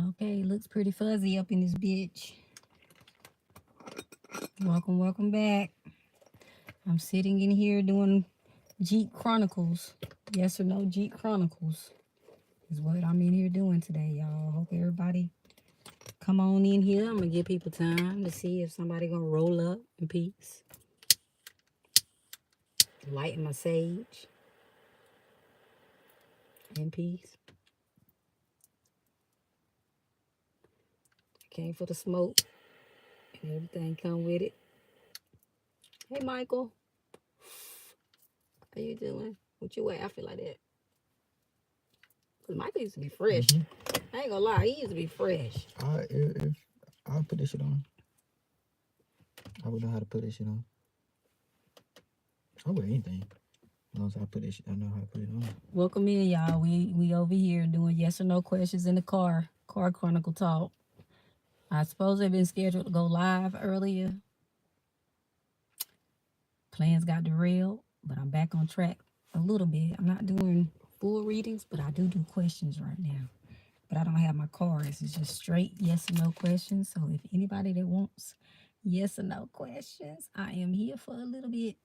Okay, looks pretty fuzzy up in this bitch. Welcome back. I'm sitting in here doing Jeep Chronicles. Yes or no Jeep Chronicles is what I'm in here doing today, y'all. Hope everybody come on in here. I'm gonna give people time to see if somebody gonna roll up in peace. Lighting my sage in peace. Came for the smoke and everything come with it. Hey, Michael. How you doing? What you wear? I feel like that. Cause Michael used to be fresh. I ain't gonna lie, he used to be fresh. If I'll put this shit on. I would know how to put this shit on. I wear anything. As long as I put this shit, I know how to put it on. Welcome in, y'all. We over here doing yes or no questions in the car chronicle talk. I suppose they've been scheduled to go live earlier. Plans got derailed, but I'm back on track a little bit. I'm not doing full readings, but I do questions right now. But I don't have my cards. It's just straight yes or no questions. So if anybody that wants yes or no questions, I am here for a little bit.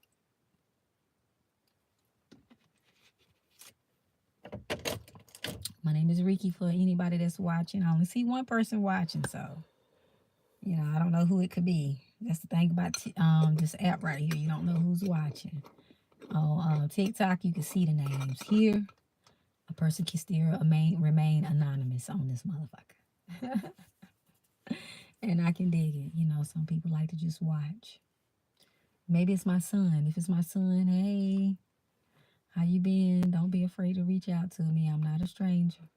My name is Ricky for anybody that's watching. I only see one person watching, so I don't know who it could be. That's the thing about this app right here. You don't know who's watching. On TikTok, you can see the names. Here, a person can still remain anonymous on this motherfucker. And I can dig it. Some people like to just watch. Maybe it's my son. If it's my son, hey, how you been? Don't be afraid to reach out to me. I'm not a stranger.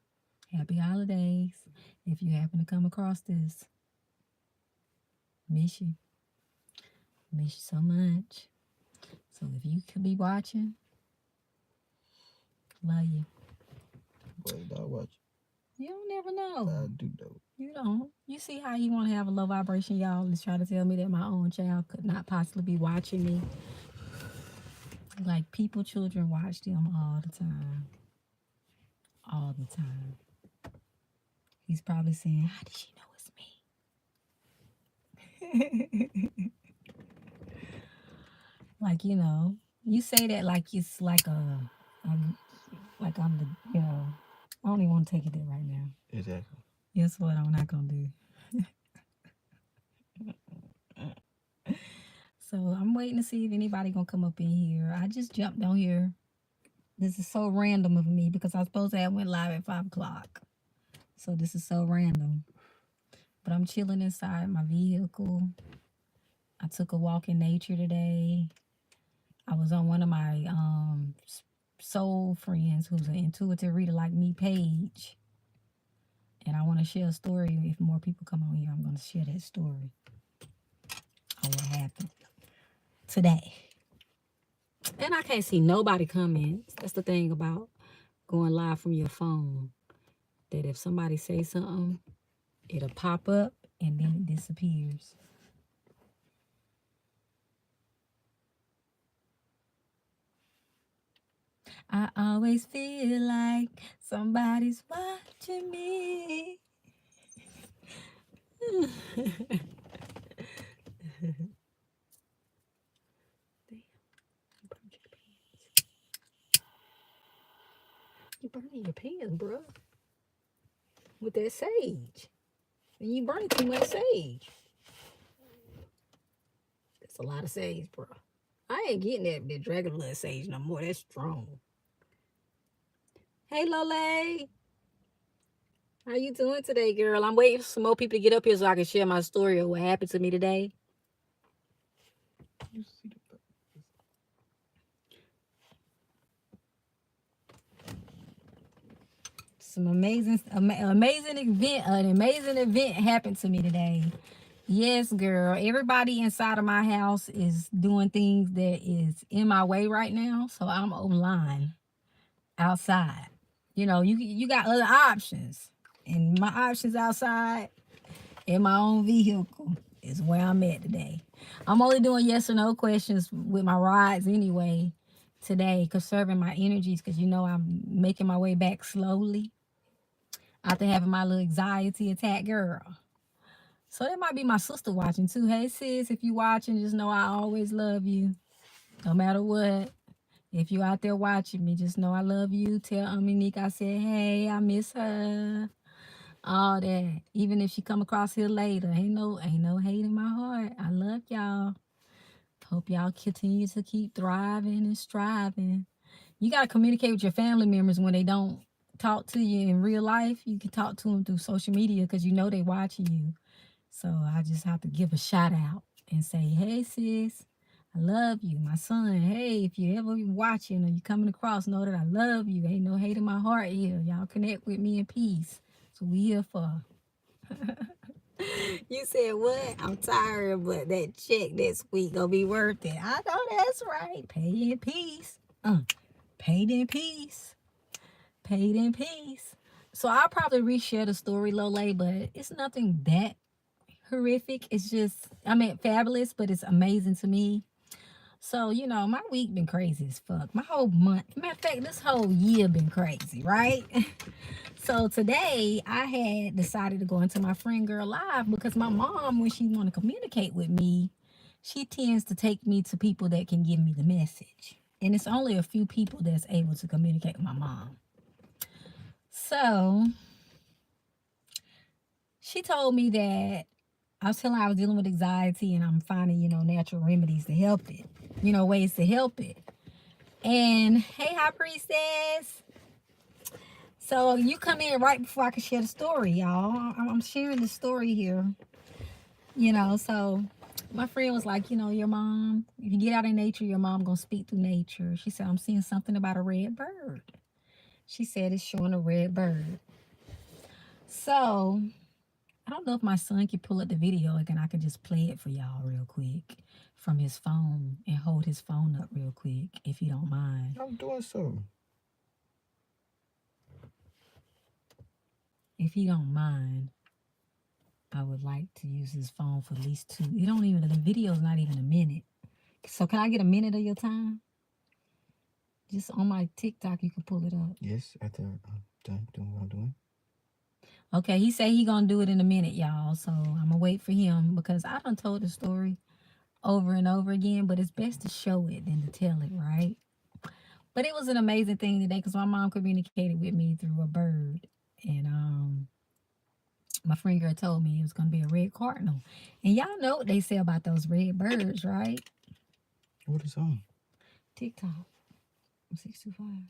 Happy holidays. If you happen to come across this. Miss you. Miss you so much. So if you could be watching, love you. But I watch. You don't never know. I do though. You don't. You see how you want to have a low vibration, y'all, and try to tell me that my own child could not possibly be watching me. Like children watch them all the time. All the time. He's probably saying, how did she know it's me? Like, you say that like it's like like I'm the, I don't even want to take it there right now. Exactly. Guess what? I'm not going to do. So I'm waiting to see if anybody going to come up in here. I just jumped on here. This is so random of me because I was supposed to have went live at 5 o'clock. So this is so random. But I'm chilling inside my vehicle. I took a walk in nature today. I was on one of my soul friends who's an intuitive reader like me page. And I want to share a story. If more people come on here, I'm going to share that story on what happened today. And I can't see nobody comment. That's the thing about going live from your phone. That if somebody says something, it'll pop up and then it disappears. I always feel like somebody's watching me. Damn, you burning your pants, bro. With that sage. And you burning too much sage. That's a lot of sage, bro. I ain't getting that dragon blood sage no more. That's strong. Hey, Lole. How you doing today, girl? I'm waiting for some more people to get up here so I can share my story of what happened to me today. Some amazing event. An amazing event happened to me today. Yes, girl. Everybody inside of my house is doing things that is in my way right now. So I'm online, outside. You got other options. And my options outside in my own vehicle is where I'm at today. I'm only doing yes or no questions with my rides anyway today, conserving my energies because I'm making my way back slowly. after having my little anxiety attack, girl. So that might be my sister watching too. Hey sis, if you watching, just know I always love you. No matter what. If you out there watching me, just know I love you. Tell Monique I said, hey, I miss her. All that. Even if she come across here later. Ain't no hate in my heart. I love y'all. Hope y'all continue to keep thriving and striving. You gotta communicate with your family members when they don't talk to you in real life. You can talk to them through social media because you know they watching you. So I just have to give a shout out and say, hey sis, I love you. My son, hey, if you ever watching or you coming across, know that I love you. Ain't no hate in my heart here. Y'all connect with me in peace. So we here for. You said what? I'm tired, but that check this week gonna be worth it. I know that's right. Pay in peace. Paid in peace. Paid in peace. So I'll probably reshare the story, Lole, but it's nothing that horrific. It's just, I mean, fabulous, but it's amazing to me. So, my week been crazy as fuck. My whole month, matter of fact, this whole year been crazy, right? So today I had decided to go into my friend girl live because my mom, when she want to communicate with me, she tends to take me to people that can give me the message. And it's only a few people that's able to communicate with my mom. So she told me that I was telling her I was dealing with anxiety and I'm finding, natural remedies to help it, ways to help it. And hey, High Priestess. So you come in right before I can share the story, y'all. I'm sharing the story here, so my friend was like, your mom, if you get out in nature, your mom gonna speak through nature. She said, I'm seeing something about a red bird. She said it's showing a red bird. So I don't know if my son can pull up the video and I can just play it for y'all real quick from his phone and hold his phone up real quick, if you don't mind. I'm doing so. If you don't mind, I would like to use his phone for at least two. The video's not even a minute. So can I get a minute of your time? Just on my TikTok, you can pull it up. Yes, after I'm done doing what I'm doing. Okay, he said he gonna do it in a minute, y'all. So I'm gonna wait for him because I done told the story over and over again, but it's best to show it than to tell it, right? But it was an amazing thing today because my mom communicated with me through a bird. And my friend girl told me it was gonna be a red cardinal. And y'all know what they say about those red birds, right? What is on? TikTok. 625.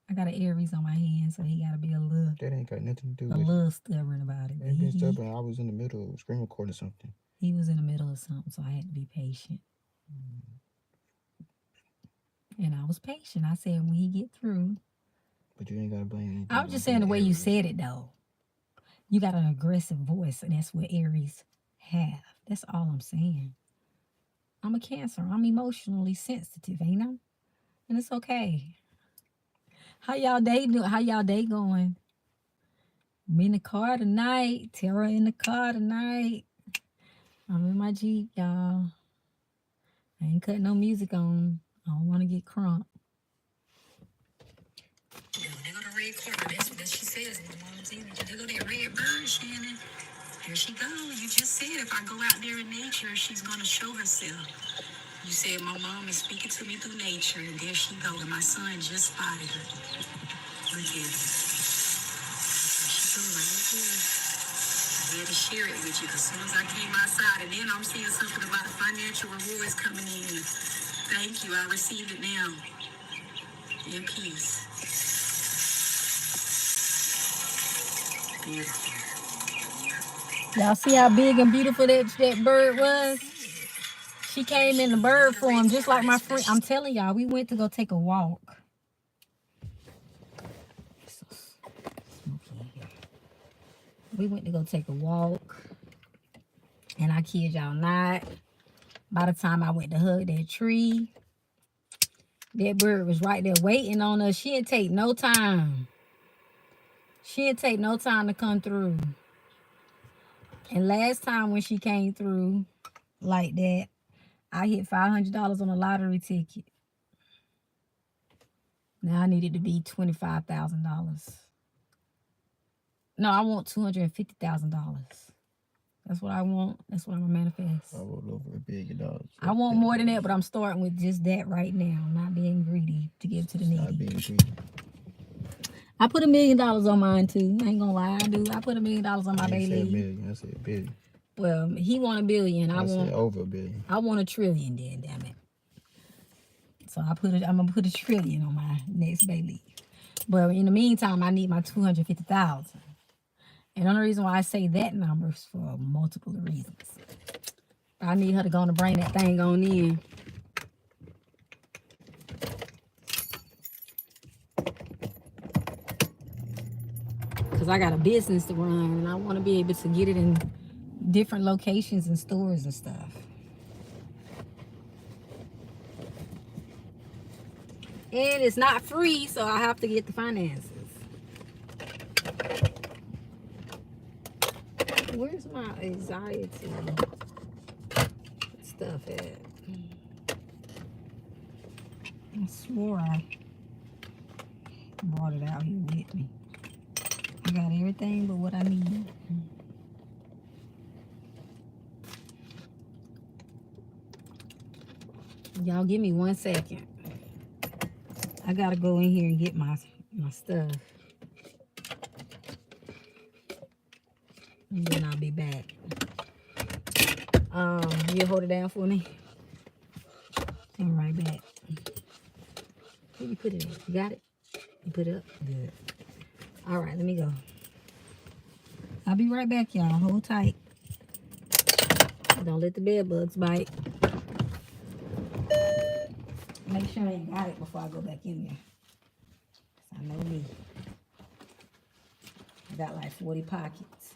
I got an Aries on my hand, so he gotta be a little. That ain't got nothing to do a with little stubborn about it. Ain't been stubborn. I was in the middle of screen recording something. He was in the middle of something, so I had to be patient. And I was patient. I said when he get through. But you ain't gotta blame anything. I was just saying the way you said it though. You got an aggressive voice, and that's what Aries have. That's all I'm saying. I'm a Cancer. I'm emotionally sensitive, ain't I? And it's okay. How y'all day doing? How y'all day going? I'm in the car tonight. Tara in the car tonight. I'm in my Jeep, y'all. I ain't cutting no music on. I don't want to get crunk. There go the red carpet. That's what she says. My mom's in it. There go that red bird, Shannon. Here she goes. You just said if I go out there in nature, she's going to show herself. You said my mom is speaking to me through nature, and there she goes. And my son just spotted her. Look at her. There she goes right here. I had to share it with you as soon as I came outside. And then I'm seeing something about financial rewards coming in. Thank you. I received it now. In peace. Beautiful. Y'all see how big and beautiful that bird was? She came in the bird form just like my friend. I'm telling y'all, we went to go take a walk. We went to go take a walk. And I kid y'all not, by the time I went to hug that tree, that bird was right there waiting on us. She didn't take no time. She didn't take no time to come through. And last time when she came through like that, I hit $500 on a lottery ticket. Now I need it to be $25,000. No, I want $250,000. That's what I want. That's what I'm gonna manifest. I rolled over $1 billion. I want more than that, but I'm starting with just that right now. I'm not being greedy to give to the needy. Not being greedy. I put $1 million on mine too. I ain't gonna lie, I do. I put $1 million on my I baby. said $1 million. I said $1 billion. Well, he want $1 billion. I said over $1 billion. I want $1 trillion. Then, damn it. So I'm gonna put $1 trillion on my next baby. But in the meantime, I need my 250,000. And the only reason why I say that number is for multiple reasons. I need her to go on and bring that thing on in. Because I got a business to run and I want to be able to get it in different locations and stores and stuff. And it's not free, so I have to get the finances. Where's my anxiety stuff at? I swore I brought it out here with me. I got everything but what I need. Y'all give me 1 second. I gotta go in here and get my stuff. And then I'll be back. You hold it down for me? I'm right back. Where you put it at? You got it? You put it up? Good. All right, let me go. I'll be right back, y'all. Hold tight. Don't let the bed bugs bite. Make sure I ain't got it before I go back in there. I know me. I got like 40 pockets.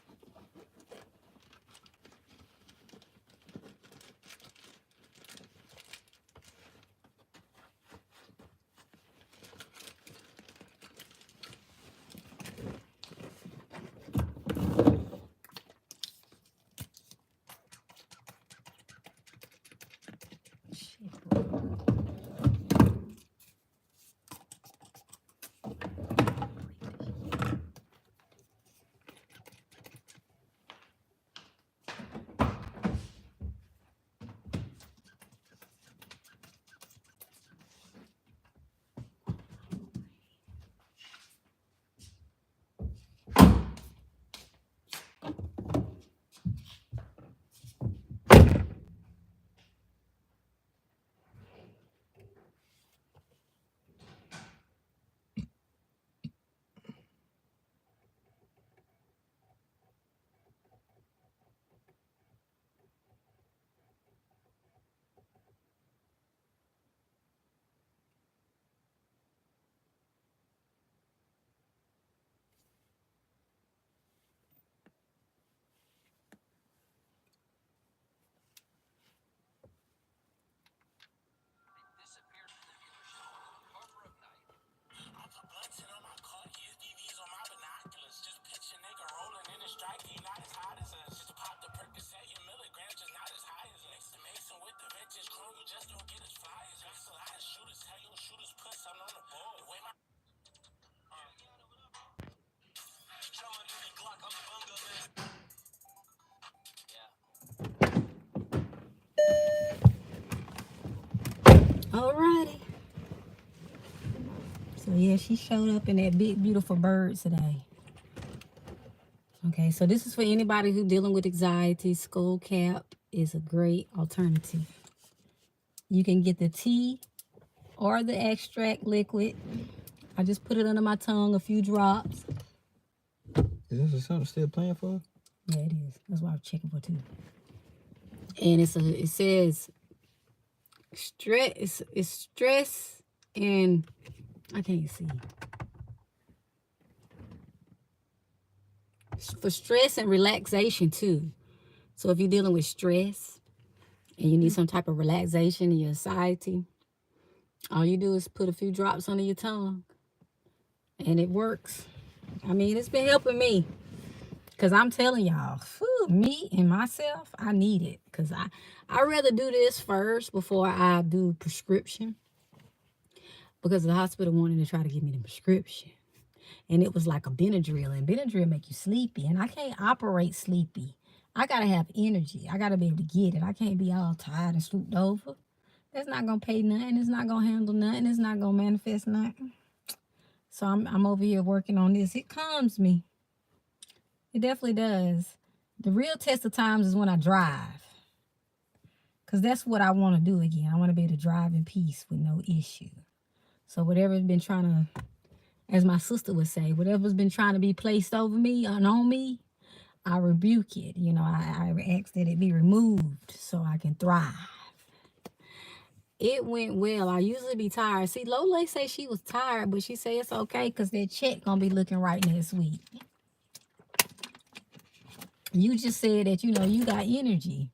Alrighty. So yeah, she showed up in that big beautiful bird today. Okay, so this is for anybody who's dealing with anxiety. Skull cap is a great alternative. You can get the tea or the extract liquid. I just put it under my tongue, a few drops. Is this something still playing for? Yeah, it is. That's what I was checking for too. And it says stress. It's stress and I can't see. For stress and relaxation too. So if you're dealing with stress and you need some type of relaxation in your anxiety, all you do is put a few drops under your tongue and it works. I mean, it's been helping me. Because I'm telling y'all, me and myself, I need it. Because I rather do this first before I do prescription. because the hospital wanted to try to give me the prescription. And it was like a Benadryl, and Benadryl make you sleepy, and I can't operate sleepy. I gotta have energy. I gotta be able to get it. I can't be all tired and swooped over. That's not gonna pay nothing. It's not gonna handle nothing. It's not gonna manifest nothing. So I'm over here working on this. It calms me. It definitely does. The real test of times is when I drive. Because that's what I want to do again. I want to be able to drive in peace with no issue. So whatever's been trying to, as my sister would say, whatever's been trying to be placed over me and on me, I rebuke it. You know, I ask that it be removed so I can thrive. It went well. I usually be tired. See, Lola say she was tired, but she say it's okay because that check gonna be looking right next week. You just said that, you know, you got energy.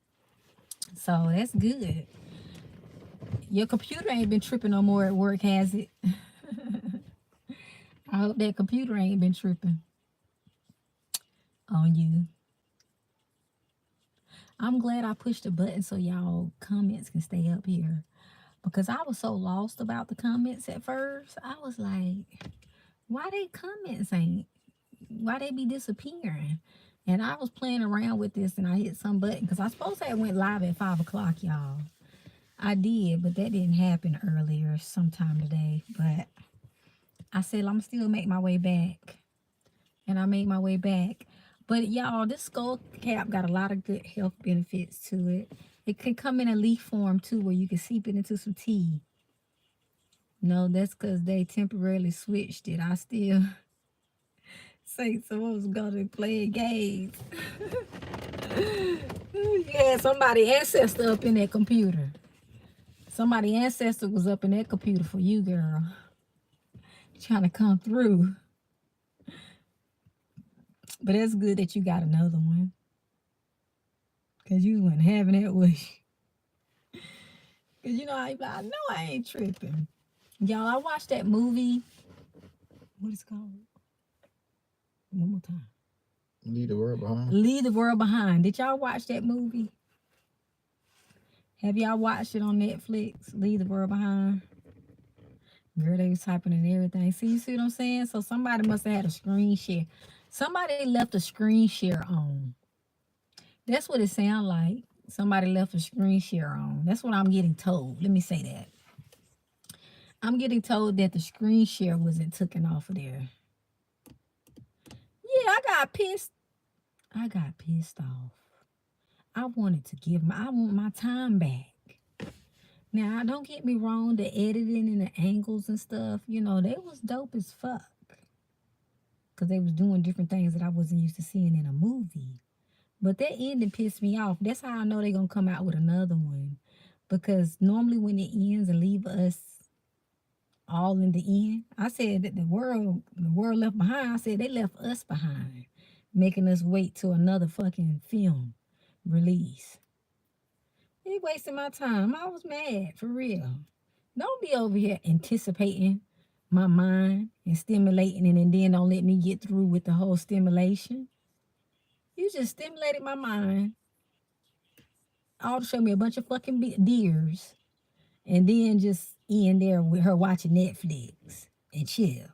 So that's good. Your computer ain't been tripping no more at work, has it? I hope that computer ain't been tripping on you. I'm glad I pushed the button so y'all comments can stay up here. Because I was so lost about the comments at first. I was like, why they comments ain't? Why they be disappearing? And I was playing around with this and I hit some button. Because I suppose I went live at 5 o'clock, y'all. I did, but that didn't happen earlier sometime today. But I said, I'm still make my way back. And I made my way back. But y'all, this skull cap got a lot of good health benefits to it. It can come in a leaf form too, where you can seep it into some tea. No, that's because they temporarily switched it. I still say someone was gonna play games. You had somebody ancestor up in that computer. Somebody ancestor was up in that computer for you, girl. Trying to come through. But it's good that you got another one. Because you wasn't having that wish. Because, you know, I know I ain't tripping. Y'all, I watched that movie. What is it called? One more time. Leave the world behind. Leave the World Behind. Did y'all watch that movie? Have y'all watched it on Netflix? Leave the World Behind. Girl, they was typing and everything. See, you see what I'm saying? So somebody must have had a screen share. Somebody left a screen share on. That's what it sounds like. Somebody left a screen share on. That's what I'm getting told. Let me say that. I'm getting told that the screen share wasn't taken off of there. Yeah, I got pissed. I got pissed off. I wanted to I want my time back. Now, don't get me wrong, the editing and the angles and stuff, you know, they was dope as fuck. Because they was doing different things that I wasn't used to seeing in a movie. But that ending pissed me off. That's how I know they're going to come out with another one. Because normally when it ends and leave us all in the end, I said that the world left behind. I said they left us behind, making us wait till another fucking film release. It wasted my time. I was mad, for real. Don't be over here anticipating my mind and stimulating it, and then don't let me get through with the whole stimulation. You just stimulated my mind. All to show me a bunch of fucking deers, and then just end there with her watching Netflix and chill.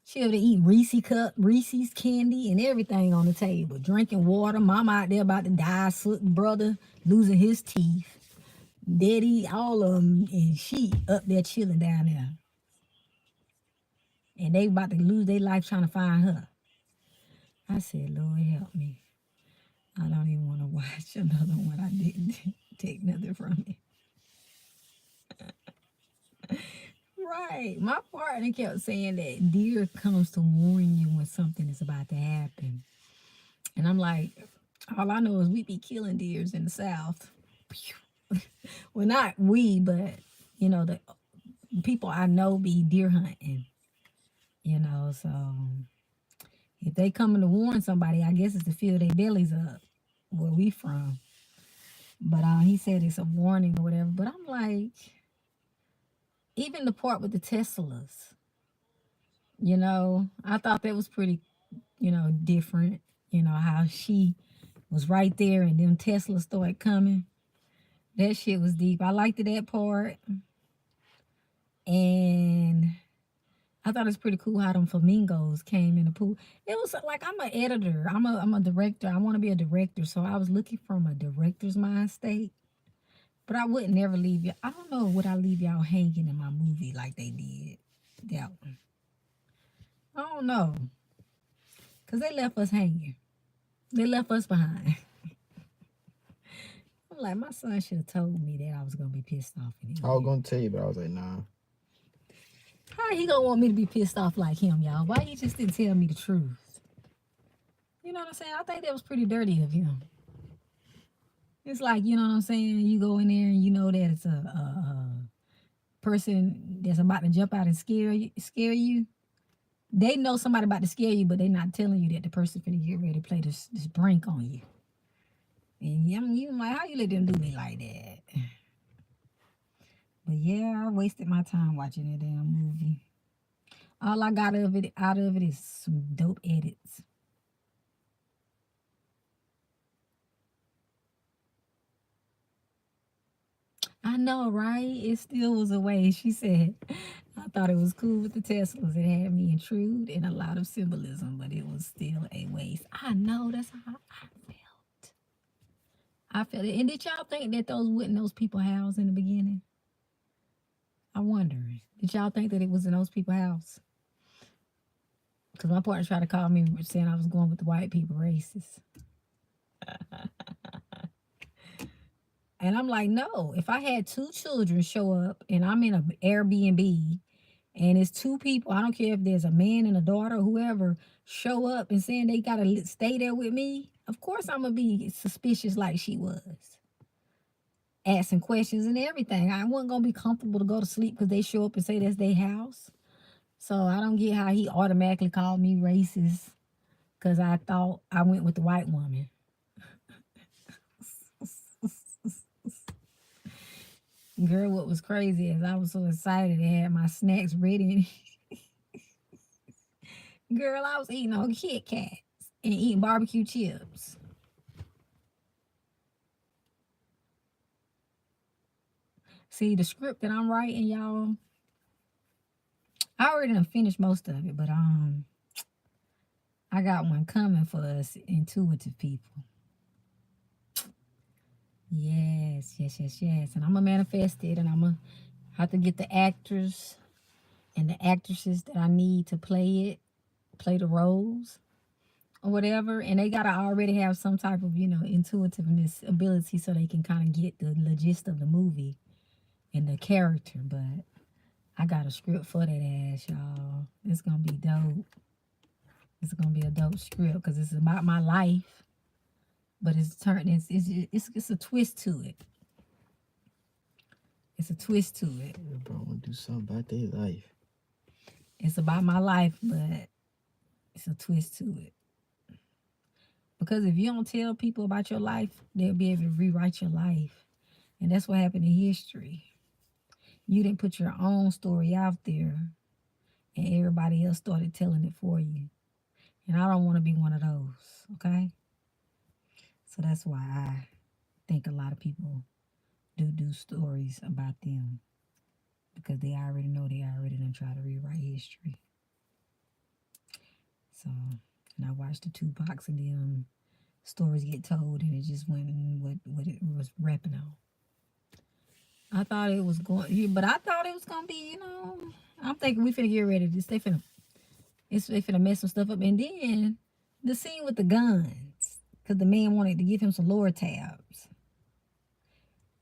Chill to eat Reese's candy and everything on the table. Drinking water. Mama out there about to die. Brother losing his teeth. Daddy, all of them, and she up there chilling down there. And they about to lose their life trying to find her. I said, Lord help me. I don't even want to watch another one. I didn't take nothing from it. Right. My partner kept saying that deer comes to warn you when something is about to happen. And I'm like, all I know is we be killing deers in the South. Well, not we, but, you know, the people I know be deer hunting. You know, so if they coming to warn somebody, I guess it's to fill their bellies up where we from. But he said it's a warning or whatever. But I'm like, even the part with the Teslas, you know, I thought that was pretty, you know, different. You know, how she was right there and them Teslas started coming. That shit was deep. I liked that part. And I thought it's pretty cool how them flamingos came in the pool. It was like I'm an editor. I'm a director. I want to be a director. So I was looking from a director's mind state. But I would never leave you. I don't know, would I leave y'all hanging in my movie like they did that one? I don't know. Cause they left us hanging. They left us behind. I'm like, my son should have told me that I was gonna be pissed off. I was gonna tell you, but I was like, nah. How he gonna want me to be pissed off like him, y'all? Why he just didn't tell me the truth? You know what I'm saying? I think that was pretty dirty of him. It's like, you know what I'm saying? You go in there and you know that it's a person that's about to jump out and scare you. They know somebody about to scare you, but they not telling you that the person's gonna get ready to play this brink on you. And you like, how you let them do me like that? But yeah, I wasted my time watching that damn movie. All I got out of it is some dope edits. I know, right? It still was a waste. She said, I thought it was cool with the Teslas. It had me intrigued in a lot of symbolism, but it was still a waste. I know, that's how I felt. I felt it. And did y'all think that those wasn't those people's house in the beginning? I wonder. Did y'all think that it was in those people's house? Because my partner tried to call me saying I was going with the white people racist. And I'm like, no, if I had two children show up and I'm in an Airbnb and it's two people, I don't care if there's a man and a daughter, whoever, show up and saying they got to stay there with me, of course I'm going to be suspicious like she was. Asking questions and everything. I wasn't going to be comfortable to go to sleep because they show up and say that's their house. So I don't get how he automatically called me racist because I thought I went with the white woman. Girl, what was crazy is I was so excited and had my snacks ready. Girl, I was eating on Kit Kats and eating barbecue chips. See, the script that I'm writing, y'all, I already done finished most of it, but I got one coming for us intuitive people. Yes. And I'm going to manifest it, and I'm going to have to get the actors and the actresses that I need to play the roles or whatever. And they got to already have some type of, intuitiveness ability so they can kind of get the gist of the movie and the character. But I got a script for that ass, y'all. It's going to be dope. It's going to be a dope script because it's about my life. But it's a twist to it. It's a twist to it. Everybody want to do something about their life. It's about my life, but it's a twist to it. Because if you don't tell people about your life, they'll be able to rewrite your life. And that's what happened in history. You didn't put your own story out there, and everybody else started telling it for you. And I don't want to be one of those, okay? So that's why I think a lot of people do stories about them. Because they already know they already done try to rewrite history. So, and I watched the Tupacs and them stories get told, and it just went what it was repping on. I thought it was going, but I thought it was gonna be, I'm thinking we finna get ready to. They finna mess some stuff up, and then the scene with the guns, because the man wanted to give him some lower tabs.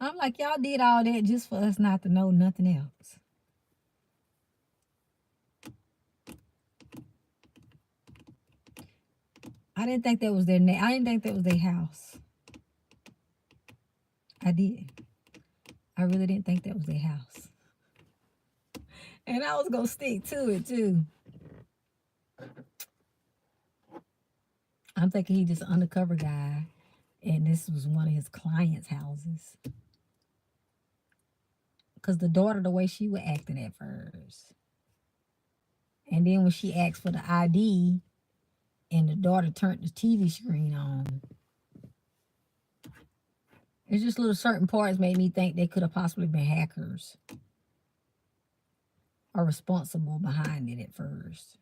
I'm like, y'all did all that just for us not to know nothing else. I didn't think that was their name. I didn't think that was their house. I did. I really didn't think that was their house. And I was going to stick to it, too. I'm thinking he just an undercover guy, and this was one of his clients' houses. Because the daughter, the way she was acting at first. And then when she asked for the ID, and the daughter turned the TV screen on, it's just little certain parts made me think they could have possibly been hackers. are responsible behind it at first.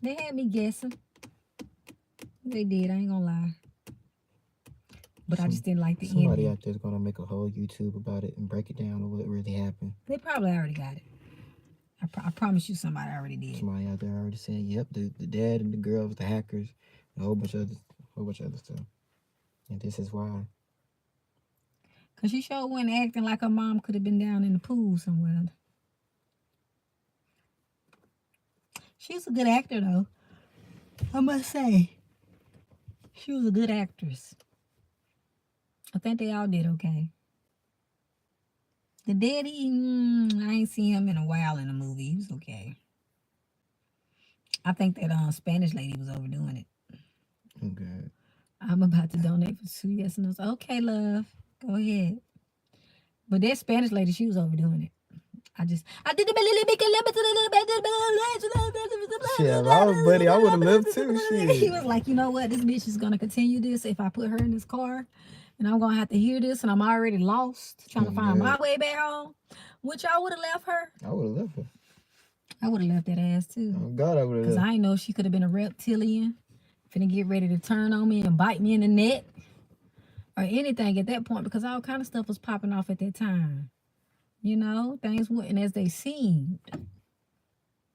They had me guessing. They did, I ain't gonna lie. But I just didn't like the Somebody ending. out there's gonna make a whole YouTube about it and break it down on what really happened. They probably already got it. I promise you somebody already did. Somebody out there already saying, yep, the dad and the girl was the hackers, and a whole bunch of other stuff. And this is why. Cause she sure went acting like her mom could have been down in the pool somewhere. She was a good actor though. I must say. She was a good actress. I think they all did okay. The daddy, I ain't seen him in a while in the movie. He was okay. I think that Spanish lady was overdoing it. Okay. I'm about to donate for 2 yes and no's. Okay, love. Go ahead. But that Spanish lady, she was overdoing it. I did the shit. If I was Buddy, I would have lived too. Shit. He was like, you know what? This bitch is gonna continue this if I put her in this car, and I'm gonna have to hear this, and I'm already lost trying to find my way back home. Which I would have left her. I would have left her. I would have left that ass too. Oh God, I would have. Cause I ain't know she could have been a reptilian, finna get ready to turn on me and bite me in the neck, or anything at that point. Because all kind of stuff was popping off at that time. You know, things wasn't as they seemed.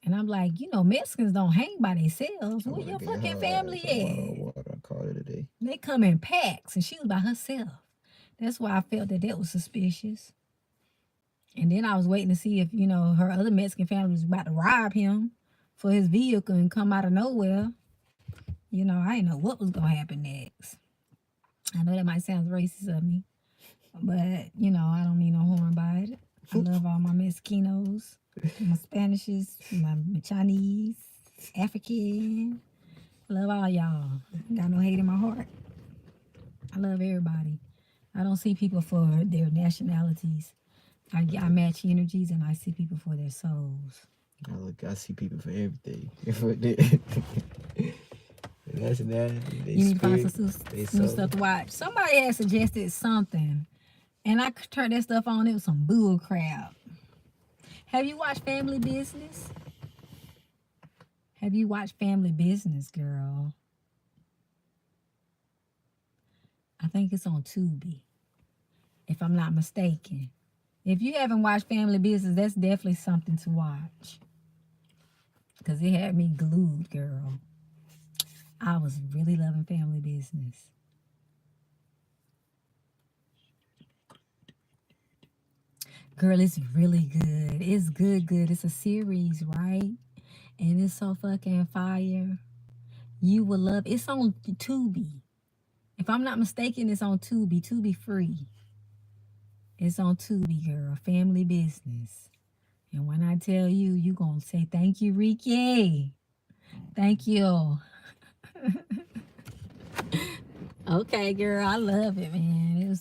And I'm like, you know, Mexicans don't hang by themselves. Where your fucking family at? I called her today. They come in packs, and she was by herself. That's why I felt that was suspicious. And then I was waiting to see if, you know, her other Mexican family was about to rob him for his vehicle and come out of nowhere. You know, I didn't know what was going to happen next. I know that might sound racist of me, but, you know, I don't mean no harm by it. I love all my Mexicanos, my Spanishes, my Chinese, African. I love all y'all. I got no hate in my heart. I love everybody. I don't see people for their nationalities. I match energies, and I see people for their souls. I see people for everything. Nationality, you need to find some new stuff to watch. Somebody had suggested something, and I turned that stuff on. It was some bull crap. Have you watched Family Business? Have you watched Family Business, girl? I think it's on Tubi, if I'm not mistaken. If you haven't watched Family Business, that's definitely something to watch. Because it had me glued, girl. I was really loving Family Business. Girl, it's really good. It's good. It's a series, right? And it's so fucking fire. You will love it. It's on Tubi. If I'm not mistaken, it's on Tubi. Tubi free. It's on Tubi, girl. Family Business. And when I tell you, you going to say, thank you, Ricky. Thank you. Okay, girl. I love it, man.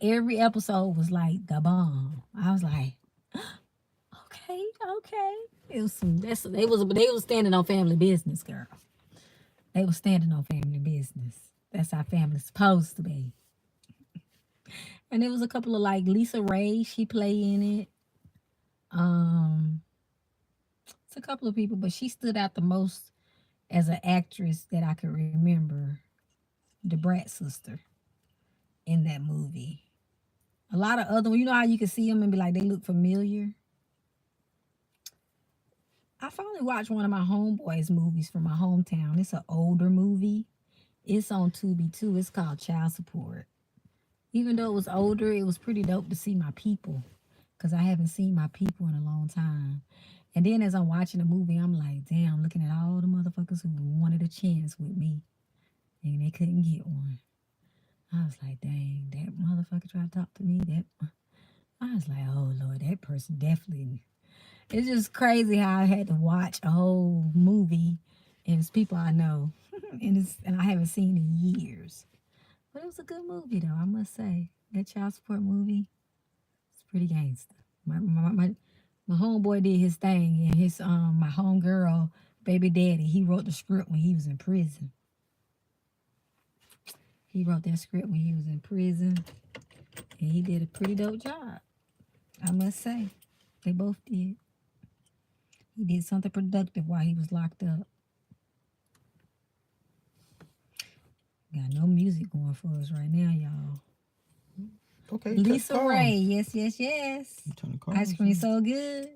Every episode was like the bomb. I was like, okay. It was they was standing on family business, girl. They was standing on family business. That's how family's supposed to be. And there was a couple of like Lisa Ray, she played in it. It's a couple of people, but she stood out the most as an actress that I could remember. The Brat sister in that movie. A lot of other, you know how you can see them and be like, they look familiar? I finally watched one of my homeboys' movies from my hometown. It's an older movie. It's on Tubi too. It's called Child Support. Even though it was older, it was pretty dope to see my people. Because I haven't seen my people in a long time. And then as I'm watching the movie, I'm like, damn, looking at all the motherfuckers who wanted a chance with me. And they couldn't get one. I was like, dang, that motherfucker tried to talk to me. I was like, oh, Lord, that person definitely. It's just crazy how I had to watch a whole movie. And it's people I know. and I haven't seen in years. But it was a good movie, though, I must say. That Child Support movie, it's pretty gangster. My homeboy did his thing, and his my homegirl, baby daddy, he wrote the script when he was in prison. He wrote that script when he was in prison, and he did a pretty dope job, I must say. They both did. He did something productive while he was locked up. Got no music going for us right now, y'all. Okay, Lisa Ray, yes, yes, yes. Ice cream so good.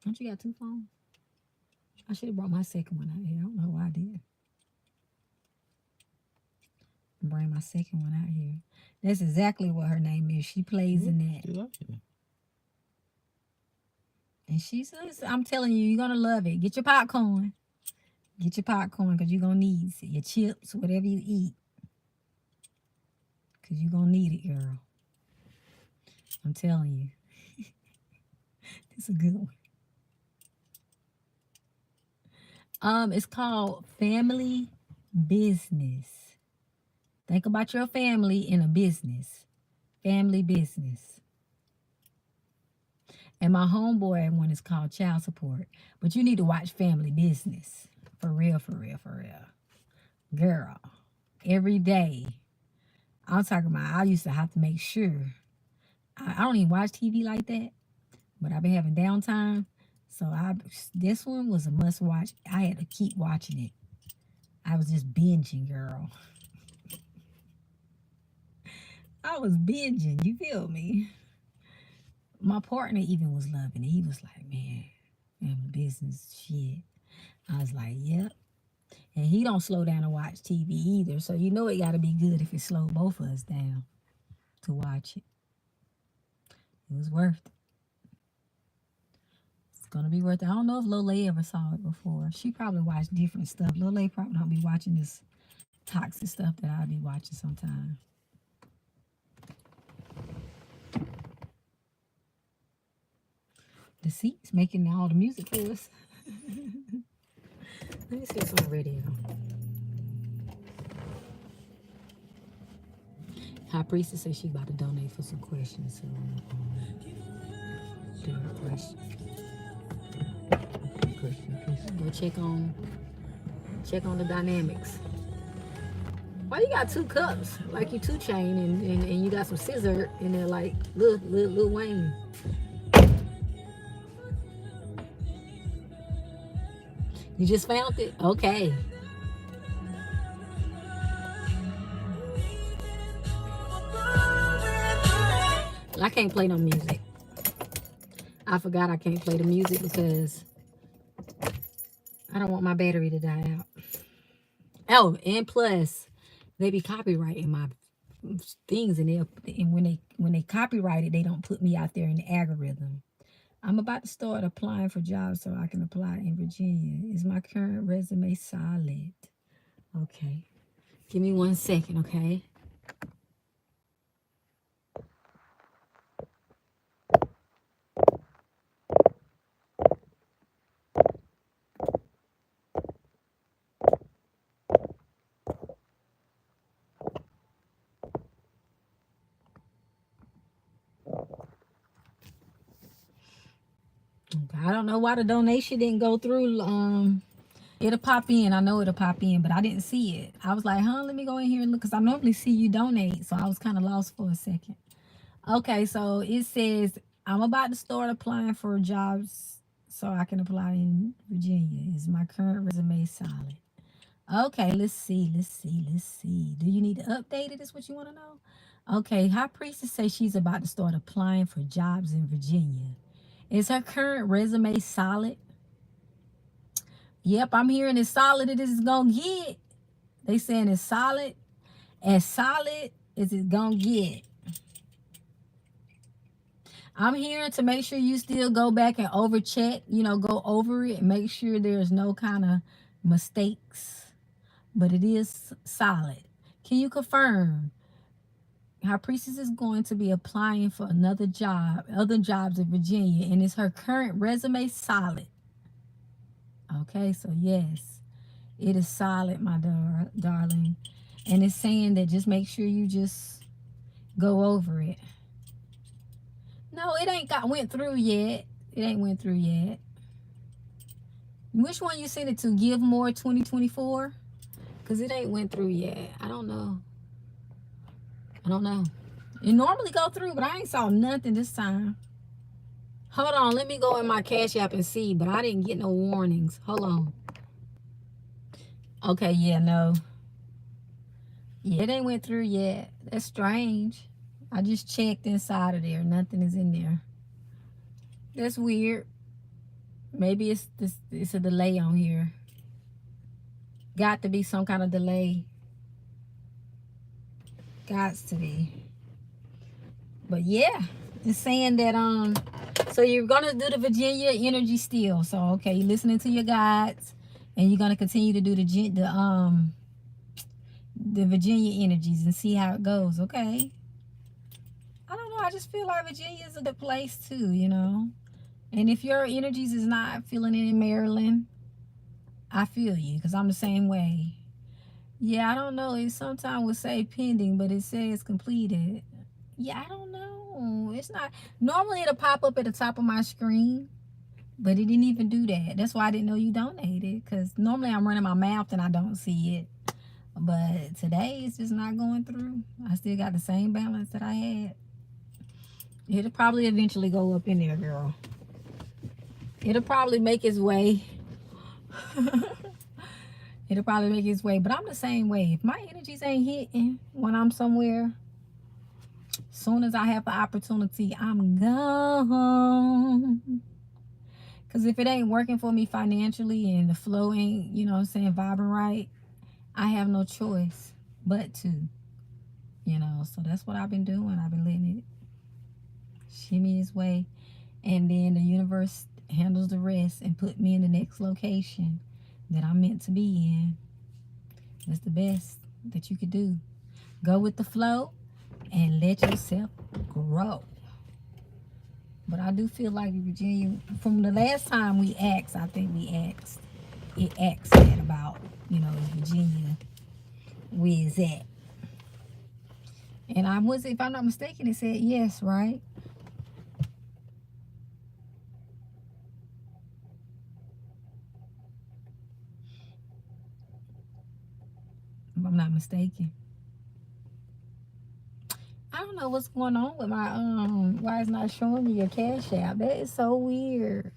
Don't you got two phones? I should have brought my second one out here. I don't know why I did. Bring my second one out here. That's exactly what her name is. She plays in that. And she says, I'm telling you, you're going to love it. Get your popcorn. Get your popcorn because you're going to need it. Your chips, whatever you eat. Because you're going to need it, girl. I'm telling you. It's a good one. It's called Family Business. Think about your family in a business. Family business. And my homeboy one is called Child Support. But you need to watch Family Business. For real, for real, for real. Girl, every day. I'm talking about I used to have to make sure. I don't even watch TV like that. But I've been having downtime. So this one was a must watch. I had to keep watching it. I was just binging, girl. I was binging. You feel me? My partner even was loving it. He was like, man, family business shit. I was like, yep. And he don't slow down to watch TV either. So you know it got to be good if it slowed both of us down to watch it. It was worth it. It's going to be worth it. I don't know if Lole ever saw it before. She probably watched different stuff. Lole probably don't be watching this toxic stuff that I'll be watching sometimes. The seat's making all the music for us. Let me see what's on the radio. High Priestess says she about to donate for some questions. So do her question. Go check on the dynamics. Why you got two cups? Like you 2 Chain and you got some scissor in there like Lil Wayne. You just found it? Okay. I can't play no music. I forgot I can't play the music because I don't want my battery to die out. Oh, and plus, they be copyrighting my things in there. And when they copyright it, they don't put me out there in the algorithm. I'm about to start applying for jobs so I can apply in Virginia. Is my current resume solid? Okay. Give me 1 second, okay? I don't know why the donation didn't go through. It'll pop in. I know it'll pop in, but I didn't see it. I was like, let me go in here and look, because I normally see you donate, so I was kind of lost for a second. Okay, so it says, I'm about to start applying for jobs so I can apply in Virginia. Is my current resume solid? Okay, let's see. Do you need to update it? Is what you want to know? Okay, High Priestess says she's about to start applying for jobs in Virginia. Is her current resume solid? Yep, I'm hearing as solid as it's gonna get. They saying it's solid. As solid as it's gonna get. I'm hearing to make sure you still go back and overcheck, go over it and make sure there's no kind of mistakes. But it is solid. Can you confirm? High Priestess is going to be applying for other jobs in Virginia, and is her current resume solid? Okay, so yes, it is solid, my darling. And it's saying that just make sure you just go over it. No, it ain't went through yet. It ain't went through yet. Which one you sent it to? givemore2024? Because it ain't went through yet. I don't know. It normally go through, but I ain't saw nothing this time. Hold on, let me go in my Cash App and see, but I didn't get no warnings. Hold on. Okay, yeah, no. Yeah, it ain't went through yet. That's strange. I just checked inside of there. Nothing is in there. That's weird. Maybe it's a delay on here. Got to be some kind of delay. Gots to be. But yeah, it's saying that so you're gonna do the Virginia energy still. So okay, you're listening to your guides, and you're gonna continue to do the Virginia energies and see how it goes. Okay. I don't know. I just feel like Virginia is a good place too. And if your energies is not feeling it in Maryland, I feel you because I'm the same way. Yeah, I don't know. It sometimes would say pending, but it says completed. Yeah, I don't know. It's not. Normally it'll pop up at the top of my screen, but it didn't even do that. That's why I didn't know you donated. Because normally I'm running my mouth and I don't see it. But today it's just not going through. I still got the same balance that I had. It'll probably eventually go up in there, girl. It'll probably make its way. It'll probably make its way. But I'm the same way. If my energies ain't hitting when I'm somewhere, soon as I have the opportunity, I'm gone. Because if it ain't working for me financially and the flow ain't, vibing right, I have no choice but to, So that's what I've been doing. I've been letting it shimmy its way. And then the universe handles the rest and put me in the next location that I'm meant to be in. That's the best that you could do. Go with the flow and let yourself grow. But I do feel like Virginia, from the last time we asked, I think it asked that about, Virginia, where is that? And if I'm not mistaken, it said yes, right? If I'm not mistaken. I don't know what's going on with my why it's not showing me your Cash App. That is so weird.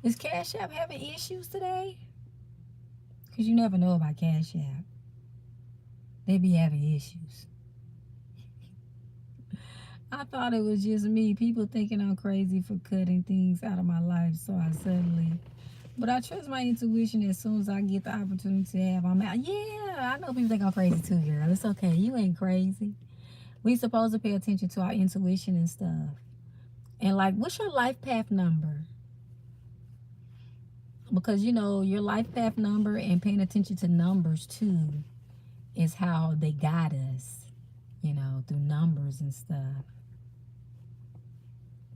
Is Cash App having issues today? Because you never know about Cash App. They be having issues. I thought it was just me. People thinking I'm crazy for cutting things out of my life. So I suddenly. But I trust my intuition as soon as I get the opportunity to have. I'm out. Yeah, I know people think I'm crazy too, girl. It's okay. You ain't crazy. We supposed to pay attention to our intuition and stuff. And like, what's your life path number? Because your life path number and paying attention to numbers too is how they guide us, through numbers and stuff.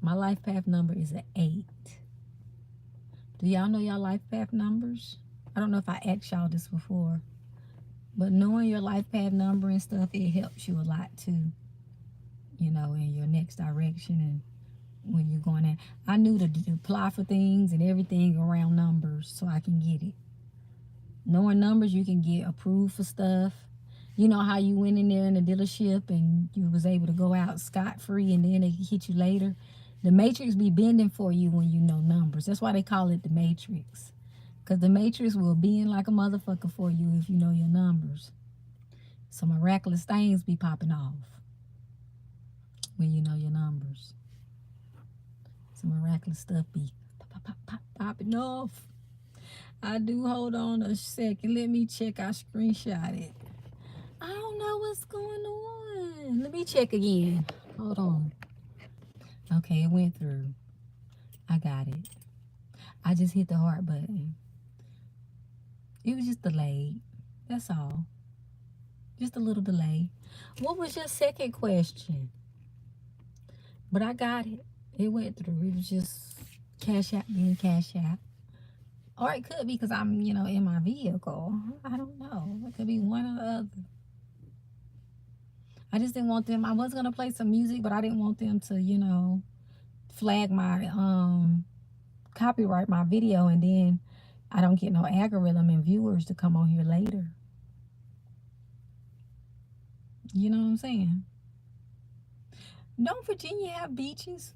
My life path number is an 8. Do y'all know y'all life path numbers? I don't know if I asked y'all this before, but knowing your life path number and stuff, it helps you a lot too, in your next direction and when you're going in. I knew to apply for things and everything around numbers so I can get it. Knowing numbers, you can get approved for stuff. You know how you went in there in the dealership and you was able to go out scot-free and then they hit you later? The matrix be bending for you when you know numbers. That's why they call it the matrix. Because the matrix will bend like a motherfucker for you if you know your numbers. So miraculous things be popping off when you know your numbers. Some miraculous stuff be popping off. I do. Hold on a second. Let me check. I screenshot it. I don't know what's going on. Let me check again. Hold on. Okay, it went through. I got it. I just hit the heart button. It was just delayed. That's all. Just a little delay. What was your second question? But I got it. It went through. It was just Cash App being Cash App. Or it could be because I'm, in my vehicle. I don't know. It could be one or the other. I just didn't want them. I was going to play some music, but I didn't want them to, flag my, copyright my video. And then I don't get no algorithm and viewers to come on here later. You know what I'm saying? Don't Virginia have beaches?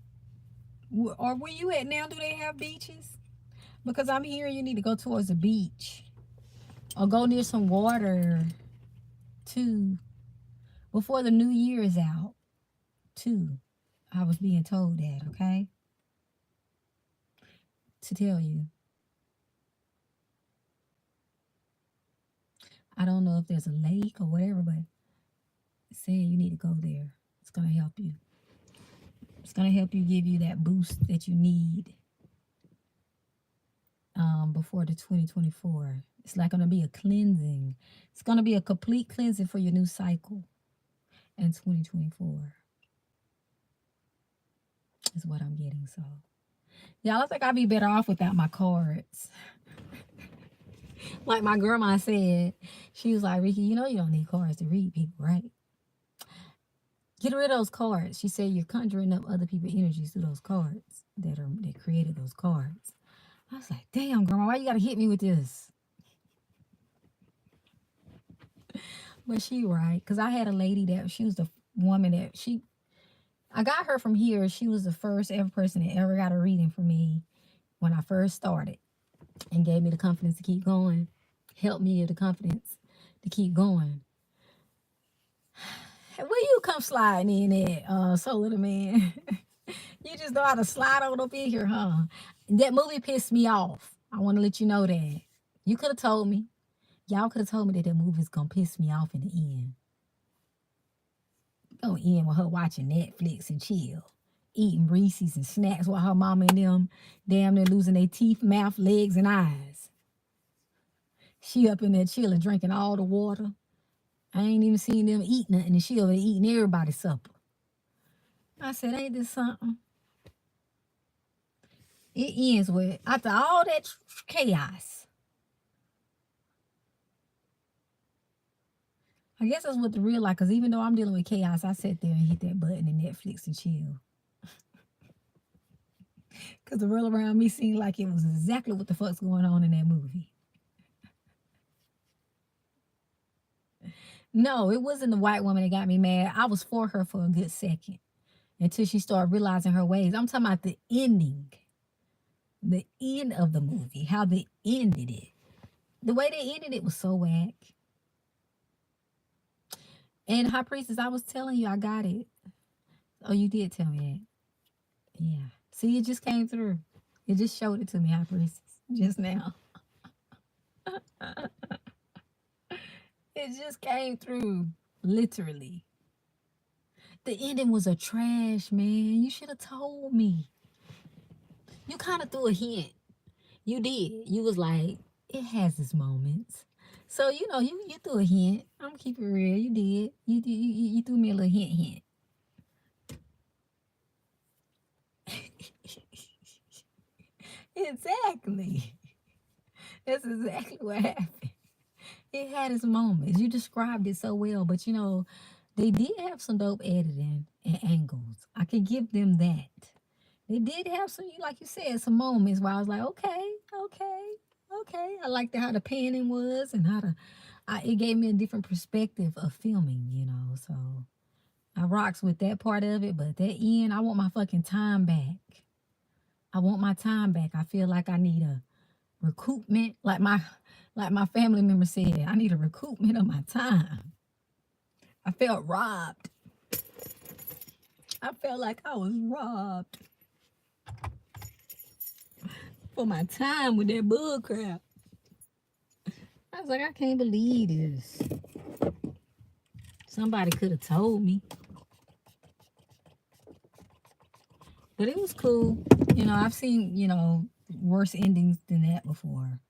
Or where you at now? Do they have beaches? Because I'm hearing you need to go towards the beach or go near some water too before the new year is out too. I was being told that, okay? To tell you. I don't know if there's a lake or whatever, but it's saying you need to go there. It's gonna help you. It's gonna help you, give you that boost that you need before the 2024. It's like gonna be a cleansing. It's gonna be a complete cleansing for your new cycle in 2024. Is what I'm getting. So, y'all, I think I'd be better off without my cards. Like my grandma said, she was like, Ricky, you know you don't need cards to read people, right? Get rid of those cards. She said you're conjuring up other people's energies through those cards that created those cards. I was like, damn, grandma, why you gotta hit me with this? But she right, because I had a lady that she was the woman that I got her from here. She was the first ever person that ever got a reading from me when I first started, and gave me the confidence to keep going. Helped me with the confidence to keep going. Where you come sliding in at, so little man? You just know how to slide on up in here, huh? That movie pissed me off. I want to let you know that. You could have told me. Y'all could have told me that movie's gonna piss me off in the end. Gonna end with her watching Netflix and chill, eating Reese's and snacks while her mama and them damn near losing their teeth, mouth, legs, and eyes. She up in there chilling, drinking all the water. I ain't even seen them eat nothing, and she over there eating everybody's supper. I said, ain't this something? It ends with, after all that chaos, I guess that's what the real life, because even though I'm dealing with chaos, I sat there and hit that button in Netflix and chill. Because the world around me seemed like it was exactly what the fuck's going on in that movie. No, it wasn't the white woman that got me mad. I was for her for a good second until she started realizing her ways. I'm talking about the ending, the end of the movie, how they ended it. The way they ended it was so whack. And High Priestess, I was telling you I got it. Oh, you did tell me that. Yeah. See, it just came through. It just showed it to me, High Priestess, just now. It just came through, literally. The ending was a trash, man. You should have told me. You kind of threw a hint. You did. You was like, it has its moments. So, you know, you threw a hint. I'm going to keep it real. You did. You threw me a little hint. Exactly. That's exactly what happened. It had its moments. You described it so well, but you know, they did have some dope editing and angles. I can give them that. They did have some, like you said, some moments where I was like, okay, okay, okay. I liked how the panning was and how it gave me a different perspective of filming, you know. So I rocks with that part of it, but at that end, I want my fucking time back. I want my time back. I feel like I need a recoupment, like my family member said, I need a recoupment of my time. I felt robbed. I felt like I was robbed for my time with that bull crap. I was like, I can't believe this. Somebody could have told me. But it was cool. You know, I've seen, you know, worse endings than that before.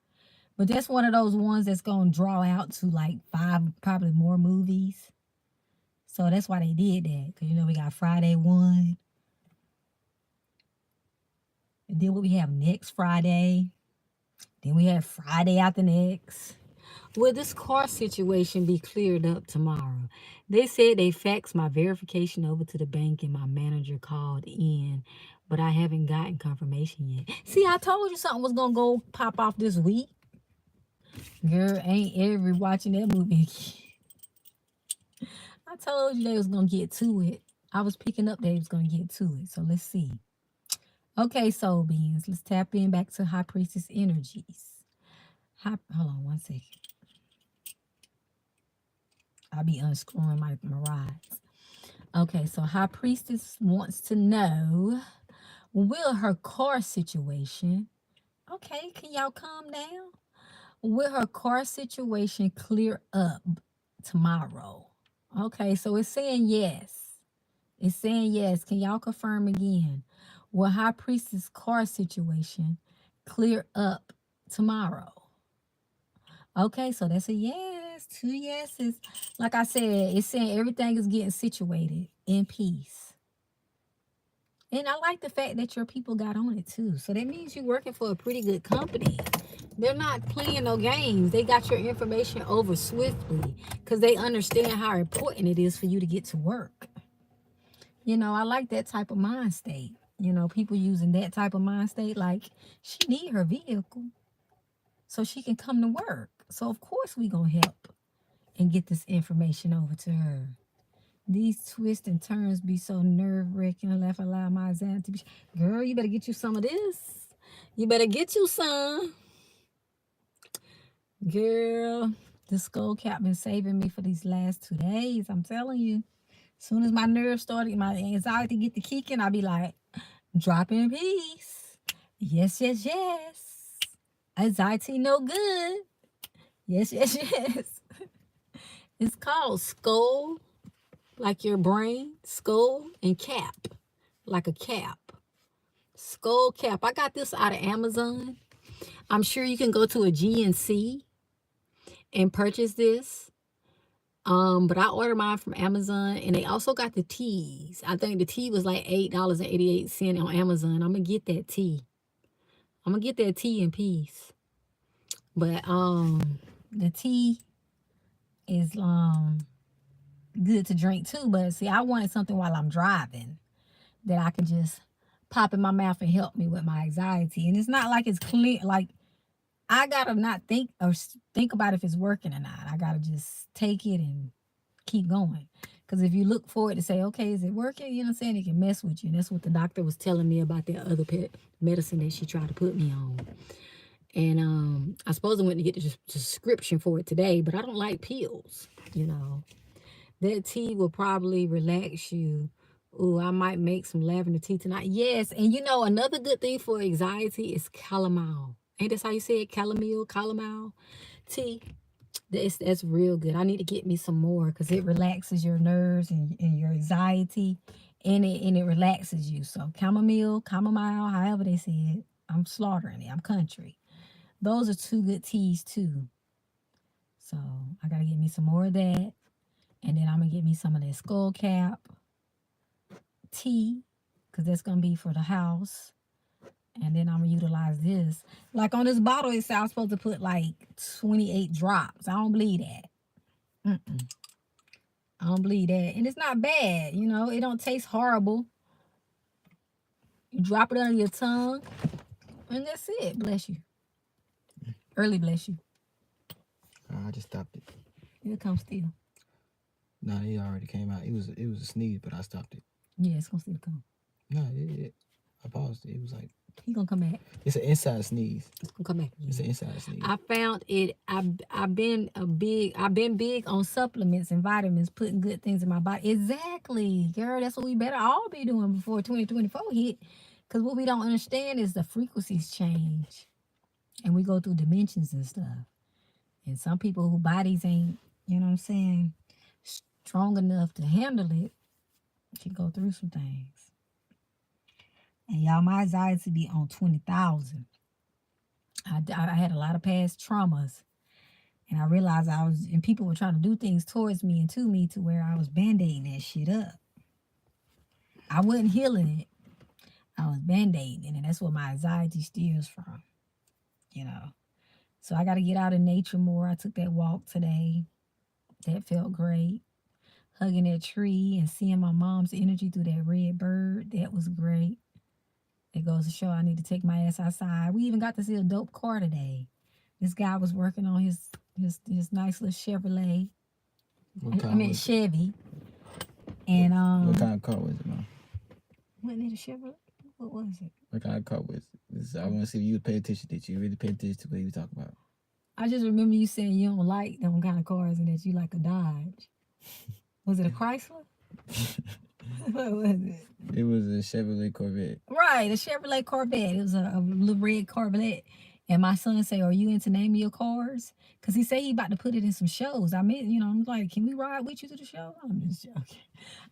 But that's one of those ones that's going to draw out to like 5, probably more movies. So that's why they did that. Because, you know, we got Friday 1. And then what we have next Friday. Then we have Friday after next. Will this car situation be cleared up tomorrow? They said they faxed my verification over to the bank and my manager called in, but I haven't gotten confirmation yet. See, I told you something was going to go pop off this week. Girl, ain't every watching that movie. I told you they was going to get to it. I was picking up that he was going to get to it. So let's see. Okay, soul beings, let's tap in back to High Priestess energies. Hold on one second. I'll be unscrewing my rods. Okay, so High Priestess wants to know, will her car situation, okay, can y'all calm down? Will her car situation clear up tomorrow? Okay, so it's saying yes. It's saying yes. Can y'all confirm again? Will High Priestess car situation clear up tomorrow? Okay, so that's a yes. 2 yeses. Like I said, it's saying everything is getting situated in peace. And I like the fact that your people got on it too. So that means you're working for a pretty good company. They're not playing no games. They got your information over swiftly because they understand how important it is for you to get to work. You know, I like that type of mind state. You know, people using that type of mind state, like she need her vehicle so she can come to work. So of course we gonna help and get this information over to her. These twists and turns be so nerve-wracking. Left allow my anxiety to be. Girl, you better get you some of this. You better get you some. Girl, the skull cap been saving me for these last 2 days. I'm telling you. As soon as my nerves started, my anxiety get to kicking, I'll be like, drop in peace. Yes, yes, yes. Anxiety no good. Yes, yes, yes. It's called skull, like your brain, skull, and cap, like a cap. Skull cap. I got this out of Amazon. I'm sure you can go to a GNC and purchase this. But I ordered mine from Amazon, and they also got the teas. I think the tea was like $8.88 on Amazon. I'm gonna get that tea. I'm gonna get that tea in peace. But the tea is good to drink too. But see, I wanted something while I'm driving that I can just pop in my mouth and help me with my anxiety. And it's not like it's clear. Like I gotta not think about if it's working or not. I gotta just take it and keep going. Because if you look for it to say, okay, is it working? You know what I'm saying? It can mess with you. And that's what the doctor was telling me about that other medicine that she tried to put me on. And I suppose I went to get the prescription for it today, but I don't like pills, you know. That tea will probably relax you. Ooh, I might make some lavender tea tonight. Yes, and you know, another good thing for anxiety is chamomile. Ain't that how you say it? Chamomile tea. That's real good. I need to get me some more because it relaxes your nerves and your anxiety, and it relaxes you. So chamomile, however they say it. I'm slaughtering it. I'm country. Those are 2 good teas too. So I gotta get me some more of that. And then I'm gonna get me some of that skull cap tea, because that's gonna be for the house. And then I'm gonna utilize this. Like on this bottle, it says I'm supposed to put like 28 drops. I don't believe that. I don't believe that. And it's not bad, you know, it don't taste horrible. You drop it under your tongue, and that's it. Bless you. Early bless you. I just stopped it. It'll come still. No, it already came out. It was a sneeze, but I stopped it. Yeah, it's gonna still come. No, I paused it. It was like, he gonna come back. It's an inside sneeze. It's gonna come back again. It's an inside sneeze. I found it. I've been big on supplements and vitamins, putting good things in my body. Exactly, girl. That's what we better all be doing before 2024 hit. Because what we don't understand is the frequencies change, and we go through dimensions and stuff. And some people whose bodies ain't, you know what I'm saying, strong enough to handle it, can go through some things. And y'all, my anxiety be on 20,000. I had a lot of past traumas, and I realized and people were trying to do things towards me and to me to where I was band-aiding that shit up. I wasn't healing it. I was band-aiding, and that's where my anxiety steers from, you know. So I got to get out in nature more. I took that walk today. That felt great. Hugging that tree and seeing my mom's energy through that red bird, that was great. It goes to show I need to take my ass outside. We even got to see a dope car today. This guy was working on his nice little Chevrolet. I mean Chevy. And What kind of car was it, man? wasn't it a Chevrolet? What was it? What kind of car was it? I want to see if you pay attention. Did you really pay attention to what you talking about? I just remember you saying you don't like them kind of cars and that you like a Dodge. Was it a Chrysler? What was it? It was a Chevrolet Corvette. Right, a Chevrolet Corvette. It was a little red Corvette. And my son say, "Are you into naming your cars?" Because he said he about to put it in some shows. I mean, I'm like, "Can we ride with you to the show?" I'm just joking.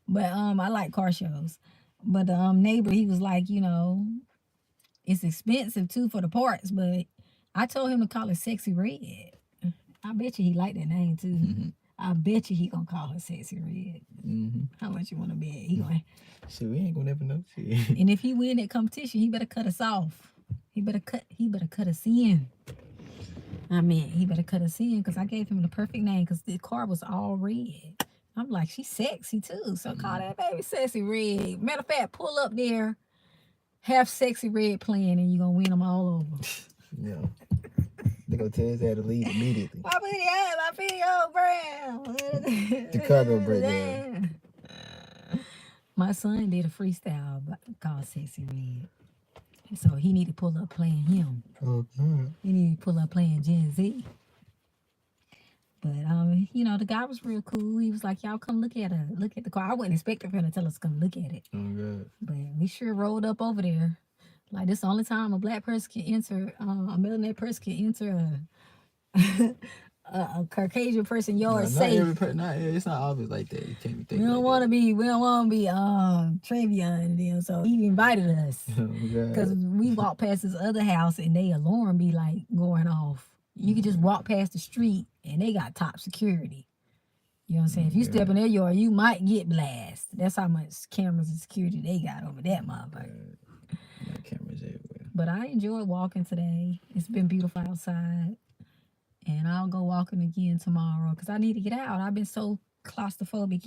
But I like car shows. But the neighbor, he was like, it's expensive too for the parts. But I told him to call it Sexy Red. I bet you he like that name too. Mm-hmm. I bet you he gonna call her Sexy Red. Mm-hmm. How much you want to bet? He gonna. Shit, we ain't gonna never know. Shit. And if he win that competition, he better cut us off. He better cut us in. I mean, he better cut us in because I gave him the perfect name because the car was all red. I'm like, she's sexy too. So call that baby Sexy Red. Matter of fact, pull up there, have Sexy Red playing, and you're gonna win them all over. Yeah. They gonna tell us how to leave immediately. My video brown. Chicago breakdown. My son did a freestyle called Sexy Red. So he need to pull up playing him. Oh, God. He need to pull up playing Gen Z. But the guy was real cool. He was like, "Y'all come look at the car." I wasn't expecting for him to tell us to come look at it. Oh, God. But we sure rolled up over there. Like, this is the only time a black person can enter, a melanated person can enter a Caucasian person yard safe. It's not obvious like that. You can't be thinking. We don't want to be Travion and them. So he invited us because we walked past this other house and they alarm be like going off. You could just walk past the street and they got top security. You know what I'm saying? If you step in their yard, you might get blasted. That's how much cameras and security they got over that motherfucker. Got cameras everywhere. But I enjoyed walking today. It's been beautiful outside. And I'll go walking again tomorrow because I need to get out. I've been so claustrophobic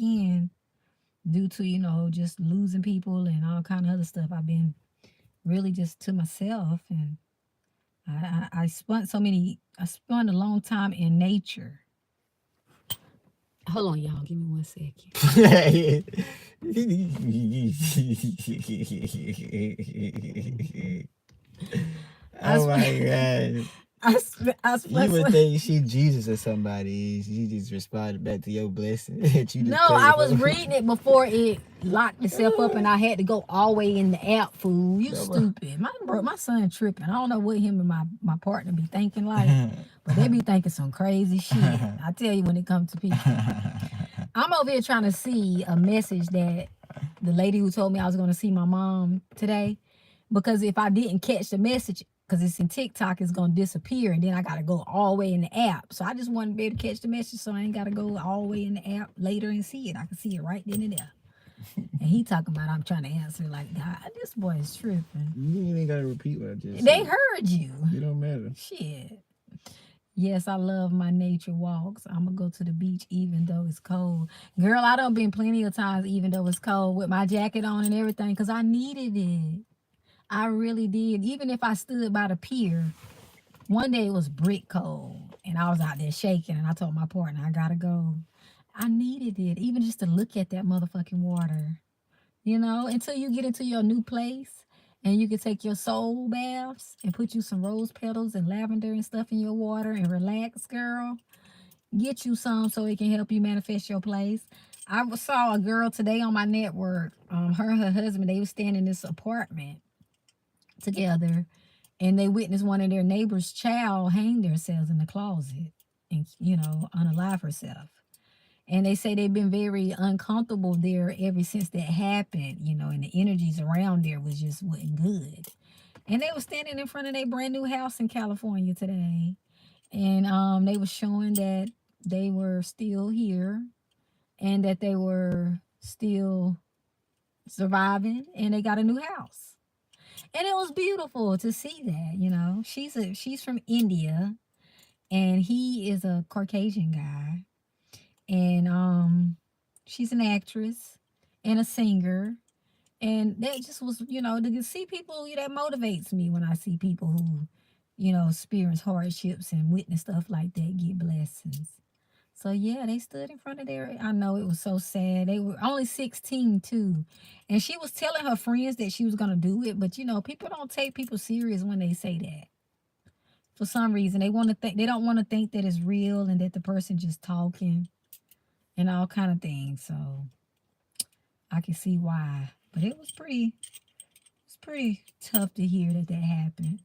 due to, just losing people and all kind of other stuff. I've been really just to myself. And I spent a long time in nature. Hold on, y'all. Give me 1 second. Oh my God. You would think she Jesus or somebody. She just responded back to your blessing. No, I was reading it before it locked itself up and I had to go all the way in the app, fool. You stupid. My son tripping. I don't know what him and my partner be thinking like, but they be thinking some crazy shit. I tell you when it comes to people. I'm over here trying to see a message that the lady who told me I was going to see my mom today, because if I didn't catch the message, because it's in TikTok, it's going to disappear, and then I got to go all the way in the app. So I just want to be able to catch the message so I ain't got to go all the way in the app later and see it. I can see it right then and there. And he talking about I'm trying to answer like, God, this boy is tripping. You ain't got to repeat what I just said. They heard you. It don't matter. Shit. Yes, I love my nature walks. I'm going to go to the beach even though it's cold. Girl, I done been plenty of times even though it's cold with my jacket on and everything because I needed it. I really did. Even if I stood by the pier, one day it was brick cold and I was out there shaking and I told my partner, I gotta go. I needed it, even just to look at that motherfucking water, until you get into your new place and you can take your soul baths and put you some rose petals and lavender and stuff in your water and relax, girl. Get you some so it can help you manifest your place. I saw a girl today on my network. Her and her husband, they were staying in this apartment together and they witnessed one of their neighbors' child hang themselves in the closet and unalive herself. And they say they've been very uncomfortable there ever since that happened, and the energies around there wasn't good. And they were standing in front of their brand new house in California today, and they were showing that they were still here and that they were still surviving and they got a new house. And it was beautiful to see that, She's from India and he is a Caucasian guy. And she's an actress and a singer. And that just was, to see people, that motivates me when I see people who, experience hardships and witness stuff like that, get blessings. So yeah, they stood in front of their. I know it was so sad. They were only 16 too, and she was telling her friends that she was gonna do it. But people don't take people serious when they say that. For some reason, they want to think they don't want to think that it's real and that the person just talking and all kind of things. So I can see why. But it was pretty tough to hear that happened.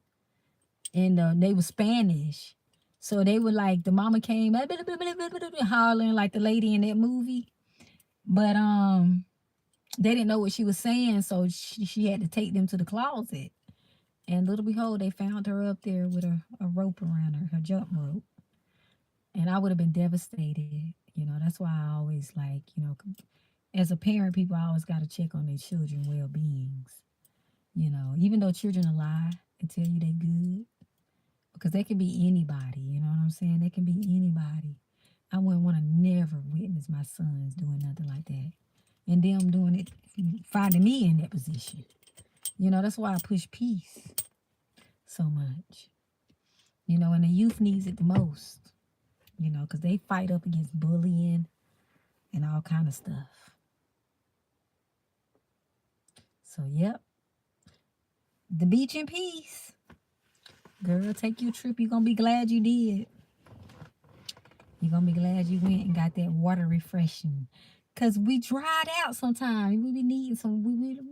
And they were Spanish. So they were like the mama came hollering like the lady in that movie. But they didn't know what she was saying, so she had to take them to the closet. And little behold, they found her up there with a rope around her jump rope. And I would have been devastated. That's why I always like, as a parent, people always got to check on their children' well beings. Even though children will lie and tell you they good, because they can be anybody. You know what I'm saying? They can be anybody. I wouldn't want to never witness my sons doing nothing like that, and them doing it, finding me in that position. That's why I push peace so much. And the youth needs it the most. Because they fight up against bullying and all kind of stuff. So, yep, the beach in peace. Girl, take your trip. You're going to be glad you did. You're going to be glad you went and got that water refreshing. Because we dried out sometimes. We be needing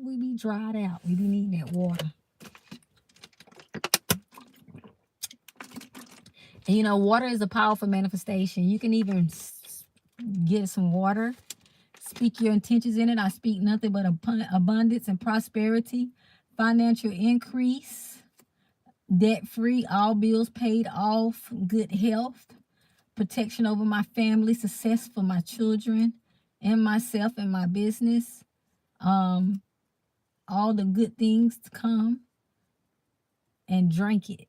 we be dried out. We be needing that water. And water is a powerful manifestation. You can even get some water. Speak your intentions in it. I speak nothing but abundance and prosperity, financial increase, debt free, all bills paid off, good health, protection over my family, success for my children and myself and my business, um, all the good things to come, and drink it.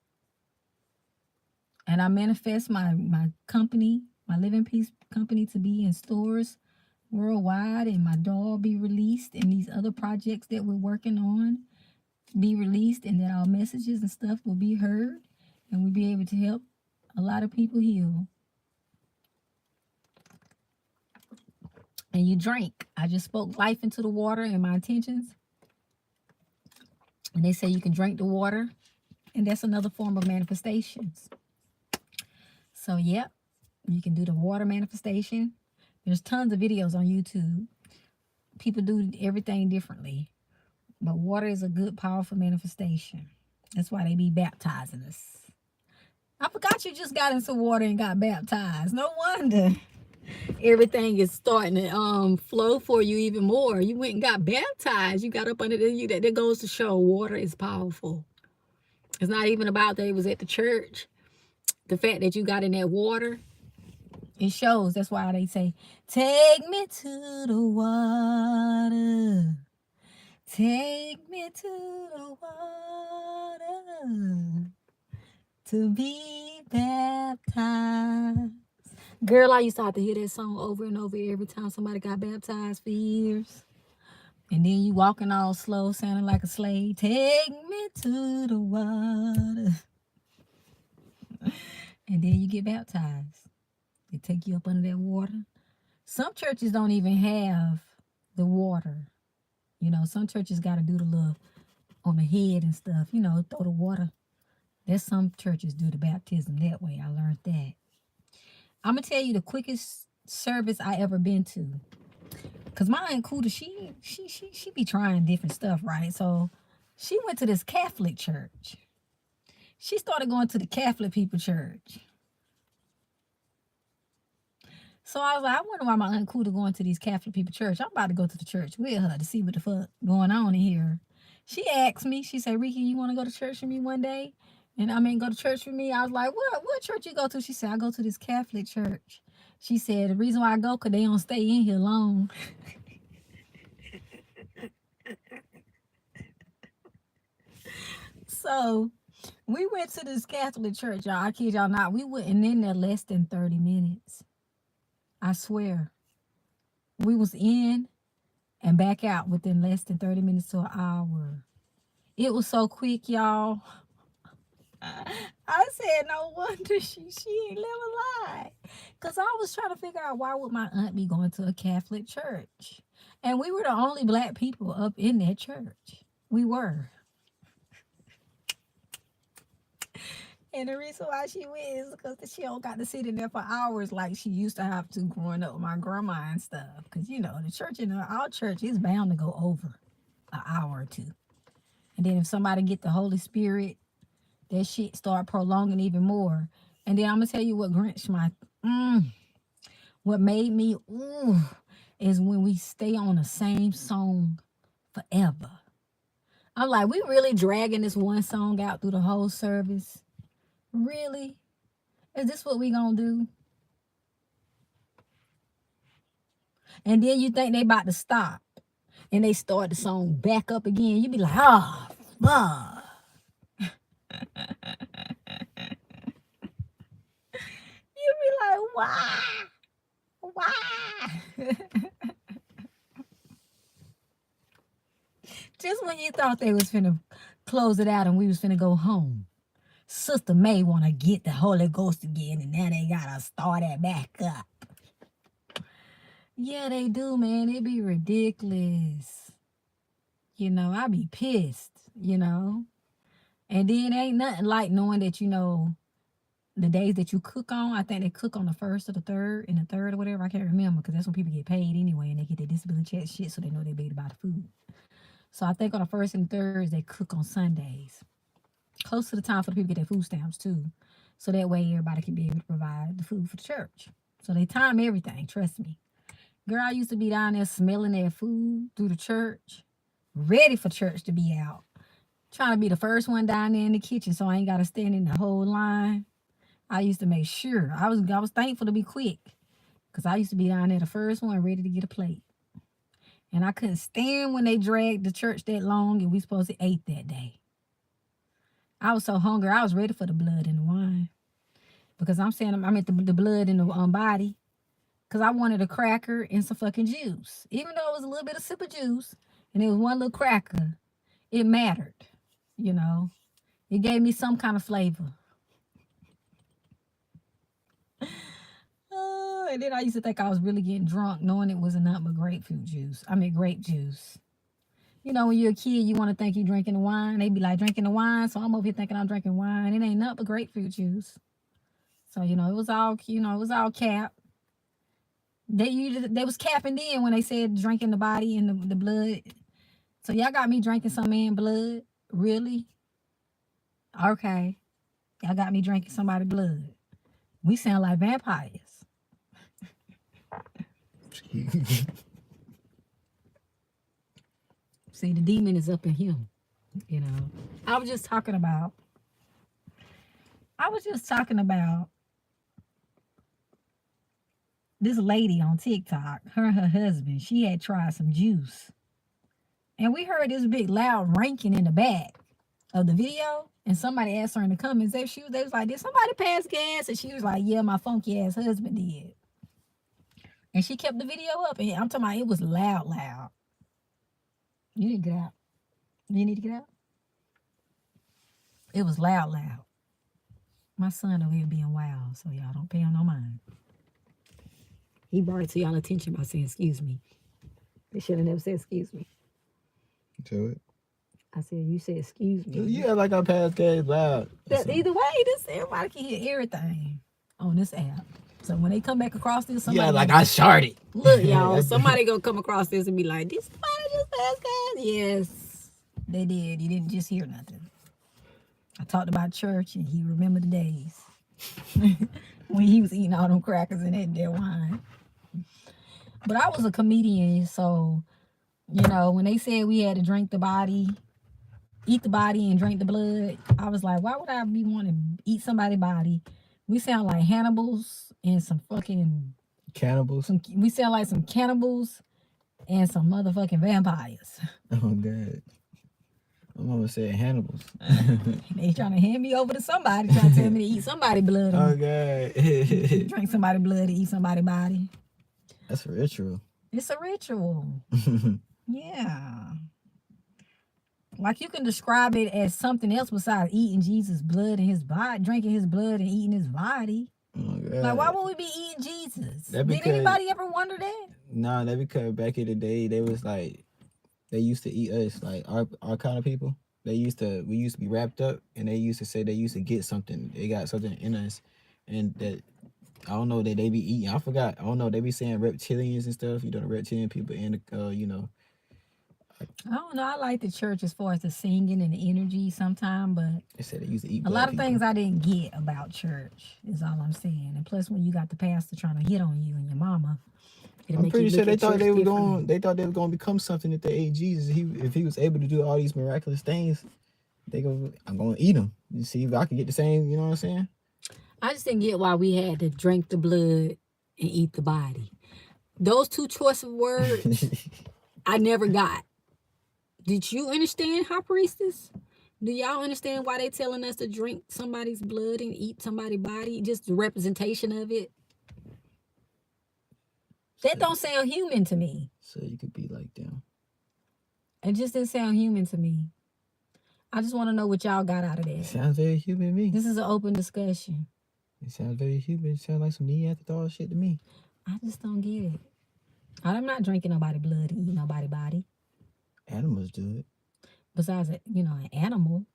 And I manifest my company, my Living Peace company, to be in stores worldwide, and my doll be released, and these other projects that we're working on be released, and that our messages and stuff will be heard, and we'll be able to help a lot of people heal. And you drink. I just spoke life into the water and my intentions. And they say you can drink the water, and that's another form of manifestations. So, yep, you can do the water manifestation. There's tons of videos on YouTube. People do everything differently. But water is a good, powerful manifestation. That's why they be baptizing us. I forgot you just got into water and got baptized. No wonder everything is starting to flow for you even more. You went and got baptized. You got up under you. That goes to show water is powerful. It's not even about that it was at the church. The fact that you got in that water, it shows. That's why they say, take me to the water. Take me to the water to be baptized. Girl, I used to have to hear that song over and over every time somebody got baptized for years. And then you walking all slow, sounding like a slave. Take me to the water. And then you get baptized. They take you up under that water. Some churches don't even have the water. Some churches got to do the little on the head and stuff, throw the water. There's some churches do the baptism that way. I learned that. I'm going to tell you the quickest service I ever been to. Because my Aunt Kuda, she be trying different stuff, right? So she went to this Catholic church. She started going to the Catholic people church. So I was like, I wonder why my Aunt Kuda going to these Catholic people church. I'm about to go to the church with her to see what the fuck going on in here. She asked me, she said, Ricky, you want to go to church with me one day? And go to church with me. I was like, what church you go to? She said, I go to this Catholic church. She said, the reason why I go, because they don't stay in here long. So we went to this Catholic church, y'all. I kid y'all not. We went in there less than 30 minutes. I swear. We was in and back out within less than 30 minutes to an hour. It was so quick, y'all. I said, no wonder she ain't live a lie. Because I was trying to figure out why would my aunt be going to a Catholic church? And we were the only black people up in that church. We were. And the reason why she went is because she don't got to sit in there for hours like she used to have to growing up with my grandma and stuff. Because, you know, the church in our church is bound to go over an hour or two. And then if somebody get the Holy Spirit, that shit start prolonging even more. And then I'm going to tell you what Grinch what made me, is when we stay on the same song forever. I'm like, we really dragging this one song out through the whole service? Really? Is this what we gonna do? And then you think they about to stop, and they start the song back up again. You be like, oh, fuck. You be like, why? Why? Just when you thought they was finna close it out and we was finna go home, Sister May want to get the Holy Ghost again, and now they gotta start it back up. Yeah, they do, man. It be ridiculous. You know, I be pissed, you know. And then ain't nothing like knowing that, you know, the days that you cook on, I think they cook on the 1st or the 3rd and the 3rd or whatever. I can't remember because that's when people get paid anyway and they get their disability check shit so they know they paid to buy the food. So I think on the 1st and the 3rd, they cook on Sundays. Close to the time for the people to get their food stamps too. So that way everybody can be able to provide the food for the church. So they time everything, trust me. Girl, I used to be down there smelling their food through the church, ready for church to be out. Trying to be the first one down there in the kitchen so I ain't got to stand in the whole line. I used to make sure. I was thankful to be quick because I used to be down there the first one ready to get a plate. And I couldn't stand when they dragged the church that long and we supposed to eat that day. I was so hungry. I was ready for the blood and the wine. Because I'm saying I meant the blood in the body. Because I wanted a cracker and some fucking juice. Even though it was a little bit of sip of juice and it was one little cracker, it mattered. You know, it gave me some kind of flavor. And then I used to think I was really getting drunk knowing it was nothing but grapefruit juice. I mean, grape juice. You know, when you're a kid, you want to think you're drinking the wine. They be like, drinking the wine. So I'm over here thinking I'm drinking wine. It ain't nothing but grapefruit juice. So, you know, it was all cap. They was capping then when they said drinking the body and the blood. So y'all got me drinking some man blood? Really? Okay. Y'all got me drinking somebody's blood. We sound like vampires. See, the demon is up in him. You know. I was just talking about this lady on TikTok, her and her husband. She had tried some juice. And we heard this big loud ranking in the back of the video. And somebody asked her in the comments, they was like, did somebody pass gas? And she was like, yeah, my funky ass husband did. And she kept the video up. And I'm talking about it was loud. You need to get out. You need to get out? It was loud. My son over here being wild, so y'all don't pay him no mind. He brought it to y'all attention by saying, excuse me. They should have never said, excuse me. Do it. I said, you said, excuse me. Yeah, like I passed gas loud. Either way, everybody can hear everything on this app. So when they come back across this, somebody... Yeah, like I sharded. Look, y'all, somebody gonna come across this and be like, did somebody just pass gas? Yes, they did. You didn't just hear nothing. I talked about church and he remembered the days when he was eating all them crackers and that wine. But I was a comedian, so, you know, when they said we had to drink the body, eat the body and drink the blood, I was like, why would I be wanting to eat somebody's body? We sound like Hannibals and some fucking... Cannibals? We sound like some cannibals and some motherfucking vampires. Oh, God. My mama said Hannibals. They trying to hand me over to somebody, trying to tell me to eat somebody's blood. Oh, God. Drink somebody's blood to eat somebody's body. That's a ritual. It's a ritual. Yeah. Like you can describe it as something else besides eating Jesus' blood and his body, drinking his blood and eating his body. Oh, Like, why would we be eating Jesus? That Did anybody ever wonder that? Nah, that because back in the day, they was like, they used to eat us, like our kind of people. We used to be wrapped up, and they used to say they used to get something. They got something in us, and that I don't know that they be eating. I forgot. I don't know. They be saying reptilians and stuff. You know, the reptilian people and you know. I don't know. I like the church as far as the singing and the energy sometimes, but They said they used to eat a black lot of people. things I didn't get about church is all I'm saying. And plus, when you got the pastor trying to hit on you and your mama, I'm pretty sure they thought they were going. They thought they were going to become something if they ate Jesus. If he was able to do all these miraculous things, I'm going to eat him. You see if I can get the same. You know what I'm saying? I just didn't get why we had to drink the blood and eat the body. Those two choice of words, I never got. Did you understand, High Priestess? Do y'all understand why they telling us to drink somebody's blood and eat somebody's body? Just the representation of it. That don't sound human to me. So you could be like them. It just didn't sound human to me. I just want to know what y'all got out of that. It sounds very human to me. This is an open discussion. It sounds very human. It sounds like some Neanderthal shit to me. I just don't get it. I'm not drinking nobody's blood and eating nobody's body. Animals do it. Besides, an animal.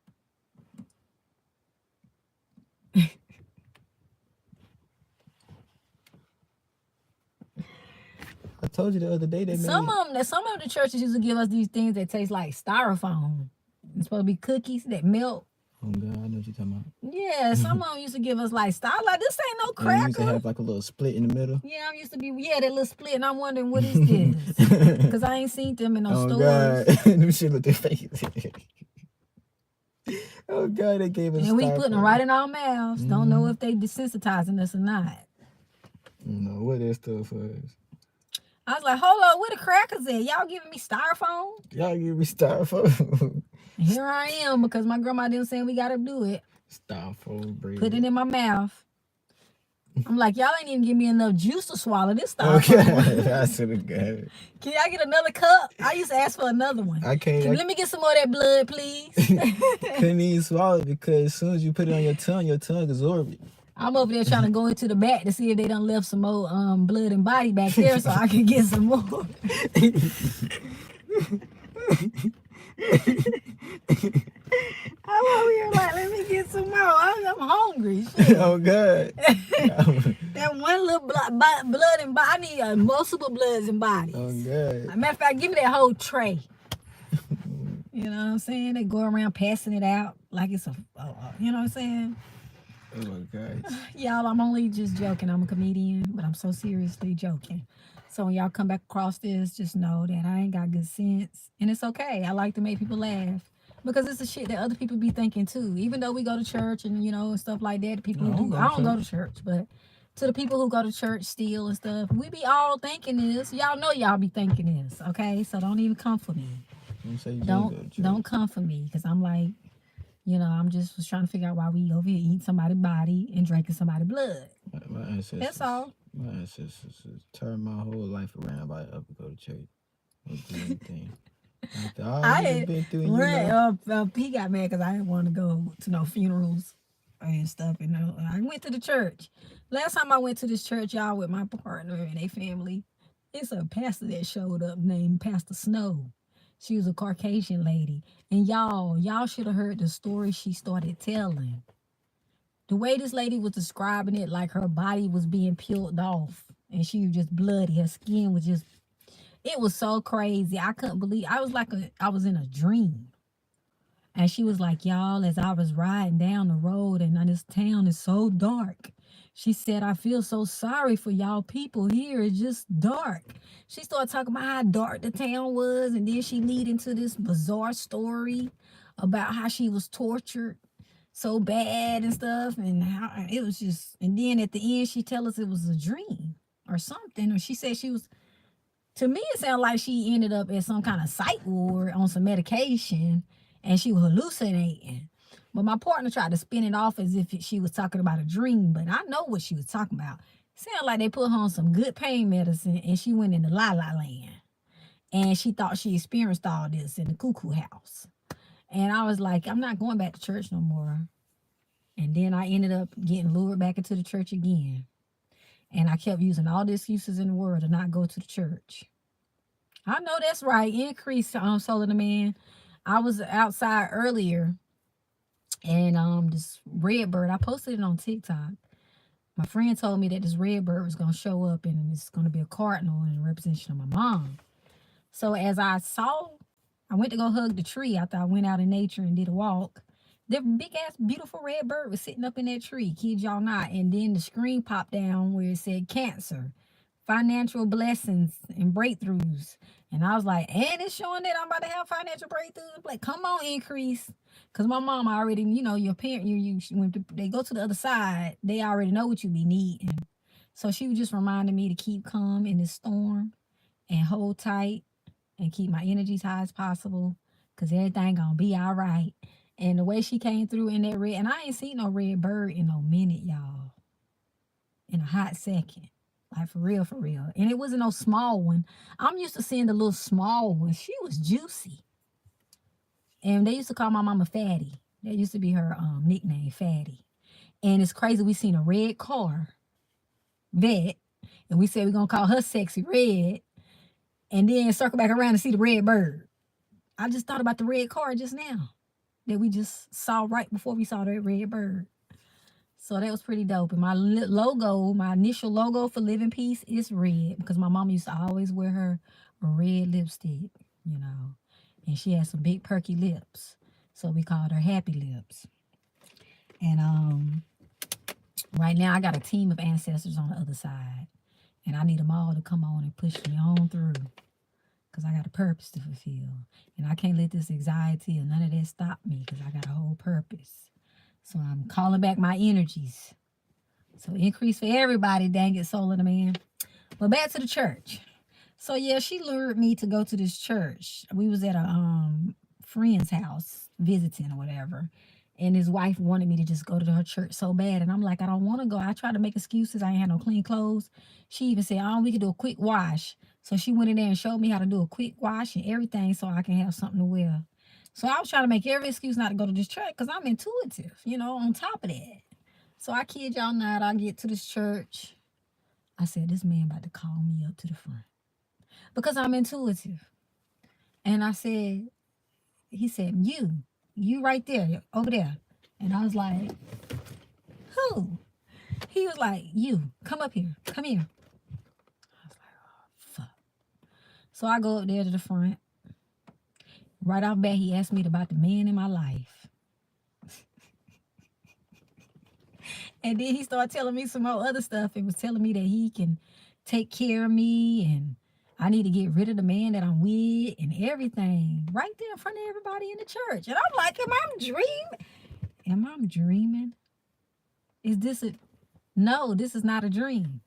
I told you the other day some of the churches used to give us these things that taste like styrofoam. It's supposed to be cookies that melt. Oh God, I know what you're talking about. Yeah, some of them used to give us like this ain't no cracker. And used to have like a little split in the middle. Yeah, I used to be that little split, and I'm wondering what is this? Because I ain't seen them in no stores. God, them shit look fake. Oh God, they gave us. And we putting them right in our mouths. Don't know if they desensitizing us or not. No, what that stuff was. I was like, hold on, where the crackers at? Y'all giving me styrofoam? Y'all giving me styrofoam. And here I am because my grandma didn't say we gotta do it. Styrofoam bread. Put it in my mouth. I'm like, y'all ain't even give me enough juice to swallow this styrofoam. Okay, I should have got it. Can y'all get another cup? I used to ask for another one. I can't. Let me get some more of that blood, please. Couldn't even swallow it because as soon as you put it on your tongue absorbs it. I'm over there trying to go into the back to see if they done left some more blood and body back there so I can get some more. I'm over here like, let me get some more. I'm hungry. Shit. Oh God. That one little blood and body. I need multiple bloods and bodies. Oh God. Matter of fact, give me that whole tray. You know what I'm saying? They go around passing it out like it's you know what I'm saying? Oh my God. Y'all, I'm only just joking. I'm a comedian, but I'm so seriously joking. So when y'all come back across this, just know that I ain't got good sense. And it's okay. I like to make people laugh. Because it's the shit that other people be thinking too. Even though we go to church and, and stuff like that, the people who do. I don't go to church, but to the people who go to church still and stuff, we be all thinking this. Y'all know y'all be thinking this, okay? So don't even come for me. Don't come for me. Because I'm like, I'm just was trying to figure out why we over here eating somebody's body and drinking somebody's blood. My ancestors, that's all. My ancestors turned my whole life around by up and go to church. Don't do anything. He got mad because I didn't want to go to no funerals and stuff. And I went to the church. Last time I went to this church, y'all, with my partner and their family, it's a pastor that showed up named Pastor Snow. She was a Caucasian lady. And y'all should have heard the story she started telling. The way this lady was describing it, like her body was being peeled off and she was just bloody. Her skin was just, it was so crazy. I couldn't believe, I was in a dream. And she was like, y'all, as I was riding down the road and this town is so dark. She said, I feel so sorry for y'all people here. It's just dark. She started talking about how dark the town was. And then she lead into this bizarre story about how she was tortured so bad and stuff. And how it was just, and then at the end, she tell us it was a dream or something. Or she said she was, to me, it sounded like she ended up at some kind of psych ward on some medication and she was hallucinating. But my partner tried to spin it off as if she was talking about a dream, but I know what she was talking about. It sounded like they put her on some good pain medicine and she went into la la land. And she thought she experienced all this in the cuckoo house. And I was like, I'm not going back to church no more. And then I ended up getting lured back into the church again. And I kept using all the excuses in the world to not go to the church. I know that's right. Increase Soul of the Man. I was outside earlier and this red bird, I posted it on TikTok. My friend told me that this red bird was gonna show up and it's gonna be a cardinal in representation of my mom. So as I went to go hug the tree after I went out in nature and did a walk. The big ass beautiful red bird was sitting up in that tree, kid y'all not. And then the screen popped down where it said cancer, financial blessings and breakthroughs. And I was like, and it's showing that I'm about to have financial breakthroughs. Like, come on, increase. Cause my mom already, your parent, when they go to the other side, they already know what you be needing. So she was just reminding me to keep calm in this storm and hold tight and keep my energies high as possible because everything gonna be all right. And the way she came through in that red, and I ain't seen no red bird in no minute, y'all. In a hot second. Like for real, for real. And it wasn't no small one. I'm used to seeing the little small one. She was juicy. And they used to call my mama Fatty. That used to be her nickname, Fatty. And it's crazy. We seen a red car, vet, and we said we're gonna call her Sexy Red, and then circle back around and see the red bird. I just thought about the red car just now that we just saw right before we saw that red bird. So that was pretty dope. And my logo, my initial logo for Living Peace is red because my mom used to always wear her red lipstick, you know. And she had some big perky lips. So we called her Happy Lips. And right now I got a team of ancestors on the other side. And I need them all to come on and push me on through. Because I got a purpose to fulfill. And I can't let this anxiety or none of that stop me because I got a whole purpose. So I'm calling back my energies. So increase for everybody, dang it, Soul of the Man. But back to the church. So yeah, she lured me to go to this church. We was at a friend's house visiting or whatever. And his wife wanted me to just go to her church so bad. And I'm like, I don't want to go. I tried to make excuses. I ain't had no clean clothes. She even said, oh, we could do a quick wash. So she went in there and showed me how to do a quick wash and everything so I can have something to wear. So I was trying to make every excuse not to go to this church because I'm intuitive, on top of that. So I kid y'all not, I get to this church. I said, this man about to call me up to the front because I'm intuitive. And I said, he said, you right there, over there. And I was like, who? He was like, you, come up here, come here. I was like, oh, fuck. So I go up there to the front. Right off bat, he asked me about the man in my life. And then he started telling me some more other stuff. It was telling me that he can take care of me and I need to get rid of the man that I'm with and everything. Right there in front of everybody in the church. And I'm like, am I dreaming? Am I dreaming? Is this a... No, this is not a dream.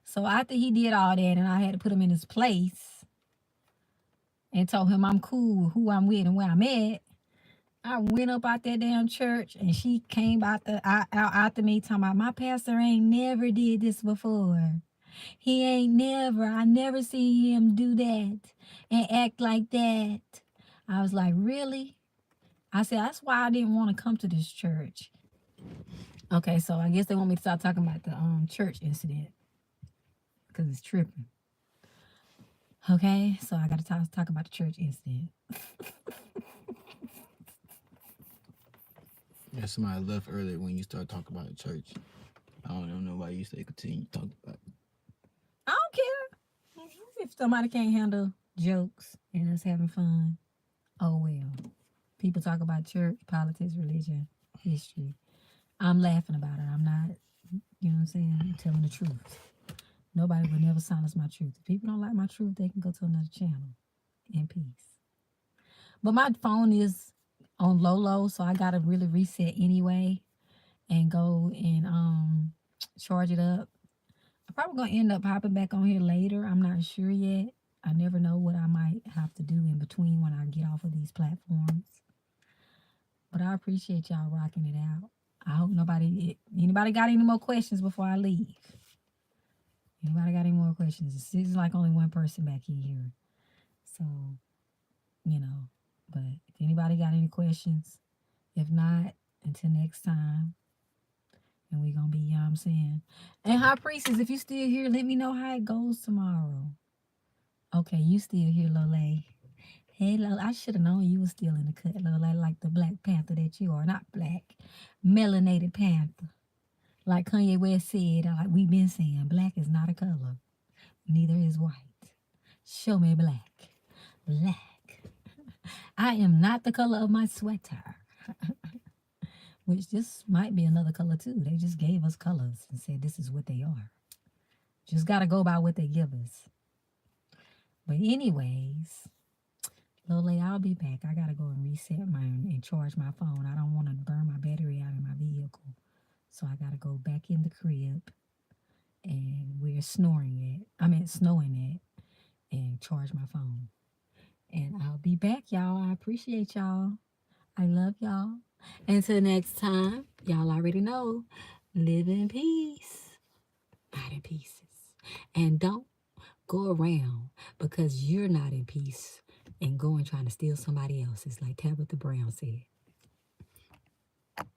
So after he did all that and I had to put him in his place and told him I'm cool with who I'm with and where I'm at, I went up out that damn church and she came out after me talking about my pastor ain't never did this before. He ain't never, I never seen him do that and act like that. I was like, really? I said, that's why I didn't want to come to this church. Okay, so I guess they want me to start talking about the church incident because it's tripping. Okay, so I got to talk about the church incident. Yeah, somebody left earlier when you start talking about the church. I don't know why you say continue to talk about it. I don't care. If somebody can't handle jokes and us having fun, oh well. People talk about church, politics, religion, history. I'm laughing about it. I'm not, you know what I'm saying? I'm telling the truth. Nobody would never silence my truth. If people don't like my truth, they can go to another channel in peace. But my phone is on low, so I gotta really reset anyway and go and charge it up. I'm probably gonna end up hopping back on here later. I'm not sure yet. I never know what I might have to do in between when I get off of these platforms. But I appreciate y'all rocking it out. I hope anybody got any more questions before I leave? Anybody got any more questions? It seems like only one person back in here. So, you know, But if anybody got any questions, if not, until next time. And we gonna be, you know what I'm saying? And High Priestess, if you still here, let me know how it goes tomorrow. Okay, you still here, Lole. Hey, Lola, I should have known you was still in the cut, Lola, like the Black Panther that you are. Not black, melanated panther. Like Kanye West said, like we've been saying, black is not a color. Neither is white. Show me black. Black. I am not the color of my sweater. Which this might be another color too. They just gave us colors and said this is what they are. Just gotta go by what they give us. But anyways, Lole, I'll be back. I gotta go and reset mine and charge my phone. I don't want to burn my battery out in my vehicle. So I gotta go back in the crib and we're snowing it and charge my phone. And I'll be back, y'all. I appreciate y'all. I love y'all. Until next time, y'all already know, live in peace, not in pieces. And don't go around because you're not in peace and go and trying to steal somebody else's, like Tabitha Brown said.